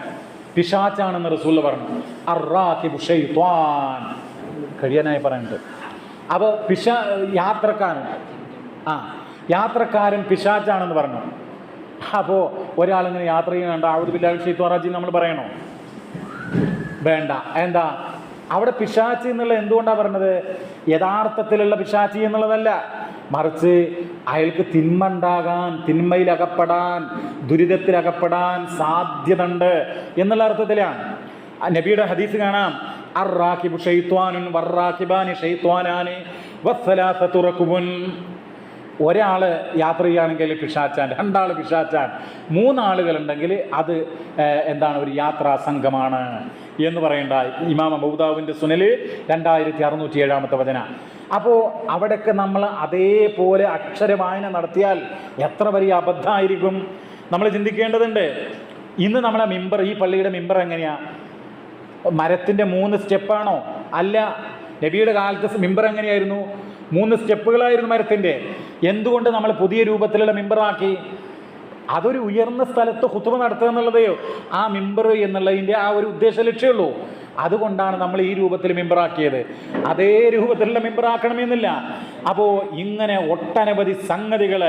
S1: പിശാച്ചാണെന്ന് റസൂൽ പറഞ്ഞു. അർറാഖിബു ശൈത്വാൻ, കഴിയാനായി പറയുന്നുണ്ട്. അപ്പോൾ യാത്രക്കാരൻ പിശാച്ചാണെന്ന് പറഞ്ഞു. അപ്പോൾ ഒരാളിങ്ങനെ യാത്ര ചെയ്യുന്നുണ്ട്, ഔദു ബില്ലാഹി മിനശ് ശൈത്വാനിർ റജീം നമ്മൾ പറയണോ? വേണ്ട. എന്താ അവിടെ പിശാചി എന്നുള്ള എന്തുകൊണ്ടാണ് പറഞ്ഞത്? യഥാർത്ഥത്തിലുള്ള പിശാചി എന്നുള്ളതല്ല, മറിച്ച് അയാൾക്ക് തിന്മ ഉണ്ടാകാൻ, തിന്മയിലകപ്പെടാൻ, ദുരിതത്തിലകപ്പെടാൻ സാധ്യത ഉണ്ട് എന്നുള്ള അർത്ഥത്തിലാണ്. നബിയുടെ ഹദീസ് കാണാം, അർറാഖിബു ശൈത്വാനുൻ വർറാഖിബാനി ശൈത്വാനാനി വസ്സലാസതു റകുബുൻ. ഒരാൾ യാത്ര ചെയ്യുകയാണെങ്കിൽ പിശാച്ചാൻ, 2 ആൾ പിശാച്ചാൻ, 3 ആളുകളുണ്ടെങ്കിൽ അത് എന്താണ്? ഒരു യാത്രാ സംഘമാണ് എന്ന് പറയേണ്ട. ഇമാം അബൂദാവുദിൻ്റെ സുനൽ 2607 വചന. അപ്പോൾ അവിടെയൊക്കെ നമ്മൾ അതേപോലെ അക്ഷരവായന നടത്തിയാൽ എത്ര വലിയ അബദ്ധമായിരിക്കും നമ്മൾ ചിന്തിക്കേണ്ടതുണ്ട്. ഇന്ന് നമ്മളെ മിമ്പർ, ഈ പള്ളിയുടെ മിമ്പർ എങ്ങനെയാണ്? മരത്തിൻ്റെ 3 സ്റ്റെപ്പാണോ? അല്ല. നബിയുടെ കാലത്ത് മിമ്പർ എങ്ങനെയായിരുന്നു? 3 സ്റ്റെപ്പുകളായിരുന്നു മരത്തിൻ്റെ. എന്തുകൊണ്ട് നമ്മൾ പുതിയ രൂപത്തിലുള്ള മിമ്പറാക്കി? അതൊരു ഉയർന്ന സ്ഥലത്ത് ഖുത്ബ നടത്തുക എന്നുള്ളതേയോ ആ മിമ്പർ എന്നുള്ളതിൻ്റെ ആ ഒരു ഉദ്ദേശ ലക്ഷ്യമുള്ളൂ. അതുകൊണ്ടാണ് നമ്മൾ ഈ രൂപത്തിൽ മിമ്പറാക്കിയത്. അതേ രൂപത്തിലുള്ള മിമ്പറാക്കണമെന്നില്ല. അപ്പോൾ ഇങ്ങനെ ഒട്ടനവധി സംഗതികൾ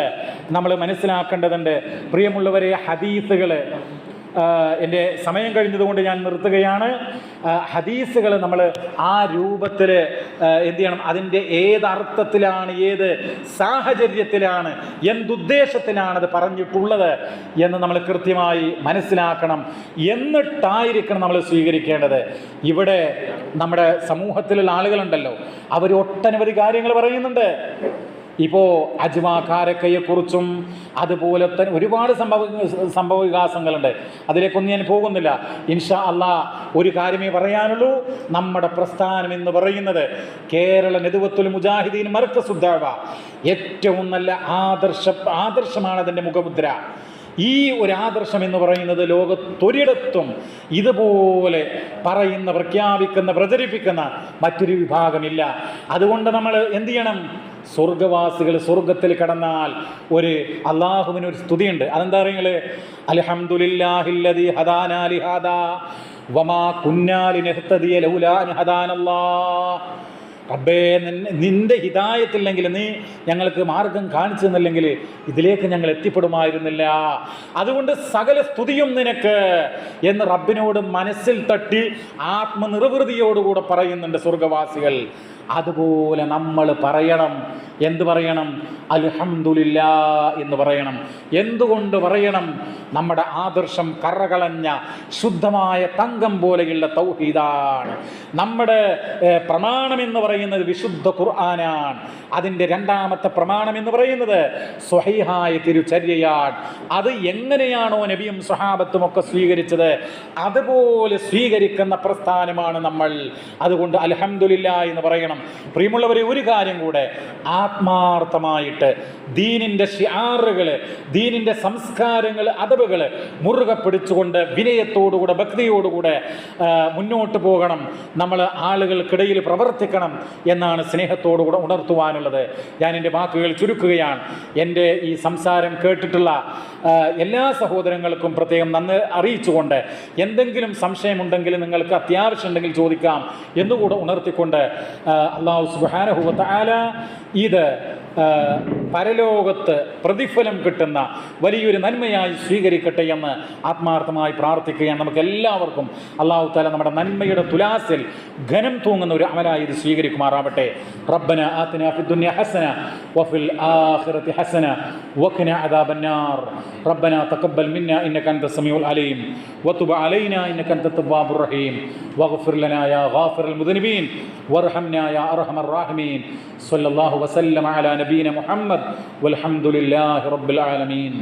S1: നമ്മൾ മനസ്സിലാക്കേണ്ടതുണ്ട് പ്രിയമുള്ളവരെ. ഹദീസുകൾ, എൻ്റെ സമയം കഴിഞ്ഞതുകൊണ്ട് ഞാൻ നിർത്തുകയാണ്. ഹദീസുകൾ നമ്മൾ ആ രൂപത്തിൽ എന്ത് ചെയ്യണം? അതിൻ്റെ ഏതർത്ഥത്തിലാണ്, ഏത് സാഹചര്യത്തിലാണ്, എന്തുദ്ദേശത്തിലാണത് പറഞ്ഞിട്ടുള്ളത് എന്ന് നമ്മൾ കൃത്യമായി മനസ്സിലാക്കണം. എന്നിട്ടായിരിക്കണം നമ്മൾ സ്വീകരിക്കേണ്ടത്. ഇവിടെ നമ്മുടെ സമൂഹത്തിലുള്ള ആളുകളുണ്ടല്ലോ, അവർ ഒട്ടനവധി കാര്യങ്ങൾ പറയുന്നുണ്ട്. ഇപ്പോൾ അജ്മാക്കാരക്കയെക്കുറിച്ചും അതുപോലെ തന്നെ ഒരുപാട് സംഭവ വികാസങ്ങളുണ്ട്. അതിലേക്കൊന്നും ഞാൻ പോകുന്നില്ല. ഇൻഷാ അള്ളാ ഒരു കാര്യമേ പറയാനുള്ളൂ. നമ്മുടെ പ്രസ്ഥാനം എന്ന് പറയുന്നത് കേരള നദുവത്തുൽ മുജാഹിദീൻ മർക്കസുദ് ദഅവ, ഏറ്റവും നല്ല ആദർശമാണ് അതിൻ്റെ മുഖമുദ്ര. ഈ ഒരു ആദർശം എന്ന് പറയുന്നത് ലോകത്തൊരിടത്തും ഇതുപോലെ പറയുന്ന, പ്രഖ്യാപിക്കുന്ന, പ്രചരിപ്പിക്കുന്ന മറ്റൊരു വിഭാഗമില്ല. അതുകൊണ്ട് നമ്മൾ എന്ത് ചെയ്യണം? സ്വർഗവാസികൾ സ്വർഗത്തിൽ കടന്നാൽ ഒരു അള്ളാഹുവിന് ഒരു സ്തുതിയുണ്ട്. അതെന്താ പറയുക? അൽഹംദുലില്ലാഹില്ലദീ ഹദാനാ ലിഹാദാ വമാ കുന്നാ ലിനഹ്തദിയ ലൗലാ അൻ ഹദാനല്ലാഹ്. റബ്ബേ, നിന്റെ ഹിദായത്തില്ലെങ്കിൽ, നീ ഞങ്ങൾക്ക് മാർഗം കാണിച്ചു തന്നില്ലെങ്കിൽ ഇതിലേക്ക് ഞങ്ങൾ എത്തിപ്പെടുമായിരുന്നില്ല. അതുകൊണ്ട് സകല സ്തുതിയും നിനക്ക് എന്ന് റബ്ബിനോട് മനസ്സിൽ തട്ടി ആത്മനിർവൃതിയോടുകൂടെ പറയുന്നുണ്ട് സ്വർഗവാസികൾ. അതുപോലെ നമ്മൾ പറയണം. എന്ത് പറയണം? അൽഹംദുലില്ലാ എന്ന് പറയണം. എന്തുകൊണ്ട് പറയണം? നമ്മുടെ ആദർശം കറകളഞ്ഞ ശുദ്ധമായ തങ്കം പോലെയുള്ള തൗഹീദാണ്. നമ്മുടെ പ്രമാണം എന്ന് പറയുന്നത് വിശുദ്ധ ഖുർആനാണ്. അതിൻ്റെ രണ്ടാമത്തെ പ്രമാണം എന്ന് പറയുന്നത് സ്വഹീഹായ തിരുചര്യയാണ്. അത് എങ്ങനെയാണോ നബിയും സ്വഹാബത്തും ഒക്കെ സ്വീകരിച്ചത് അതുപോലെ സ്വീകരിക്കുന്ന പ്രസ്ഥാനമാണ് നമ്മൾ. അതുകൊണ്ട് അൽഹംദുലില്ലാ എന്ന് പറയണം. പ്രിയമുള്ളവരെ, ഒരു കാര്യം കൂടെ, ആത്മാർത്ഥമായിട്ട് ദീനിൻ്റെ ഷിആറുകൾ, ദീനിൻ്റെ സംസ്കാരങ്ങൾ, അദബുകൾ മുറുകെ പിടിച്ചുകൊണ്ട് വിനയത്തോടുകൂടെ ഭക്തിയോടുകൂടെ മുന്നോട്ട് പോകണം. നമ്മൾ ആളുകൾക്കിടയിൽ പ്രവർത്തിക്കണം എന്നാണ് സ്നേഹത്തോടുകൂടെ ഉണർത്തുവാനുള്ളത്. ഞാൻ എൻ്റെ വാക്കുകൾ ചുരുക്കുകയാണ്. എൻ്റെ ഈ സംസാരം കേട്ടിട്ടുള്ള എല്ലാ സഹോദരങ്ങൾക്കും പ്രത്യേകം നന്ദി അറിയിച്ചുകൊണ്ട്, എന്തെങ്കിലും സംശയമുണ്ടെങ്കിൽ നിങ്ങൾക്ക് അത്യാവശ്യം ഉണ്ടെങ്കിൽ ചോദിക്കാം എന്നുകൂടെ ഉണർത്തിക്കൊണ്ട്, അല്ലാഹു സുബ്ഹാനഹു വ തആല ഇത് പരലോകത്ത് പ്രതിഫലം കിട്ടുന്ന വലിയൊരു നന്മയായി സ്വീകരിക്കട്ടെ എന്ന് ആത്മാർത്ഥമായി പ്രാർത്ഥിക്കുകയാണ്. നമുക്ക് എല്ലാവർക്കും അല്ലാഹു തആല നമ്മുടെ നന്മയുടെ തുലാസിൽ ഘനം തൂങ്ങുന്ന ഒരു അമലായി ഇത് സ്വീകരിക്കുമാറാവട്ടെ. റബ്ബന ആതിനാ ഫിദ്ദുനിയ ഹസന വഫിൽ ആഖിറതി ഹസന വഖിനാ അദാബന്നാർ. റബ്ബന തഖബ്ബൽ മിന്നാ ഇന്നക അൻതസ് സമീഉൽ അലീം വതുബ് അലൈനാ ഇന്നക അൻതത് തവ്വാബുർ റഹീം വഗ്ഫിർ ലനാ യാ ഗാഫിറൽ മുദ്നിബീൻ വർഹംനാ യാ അർഹമർ റഹീമീൻ. സ്വല്ലല്ലാഹു വസല്ലമ അലാ നബീന മുഹമ്മദ് വൽഹംദുലില്ലാഹി റബ്ബിൽ ആലമീൻ.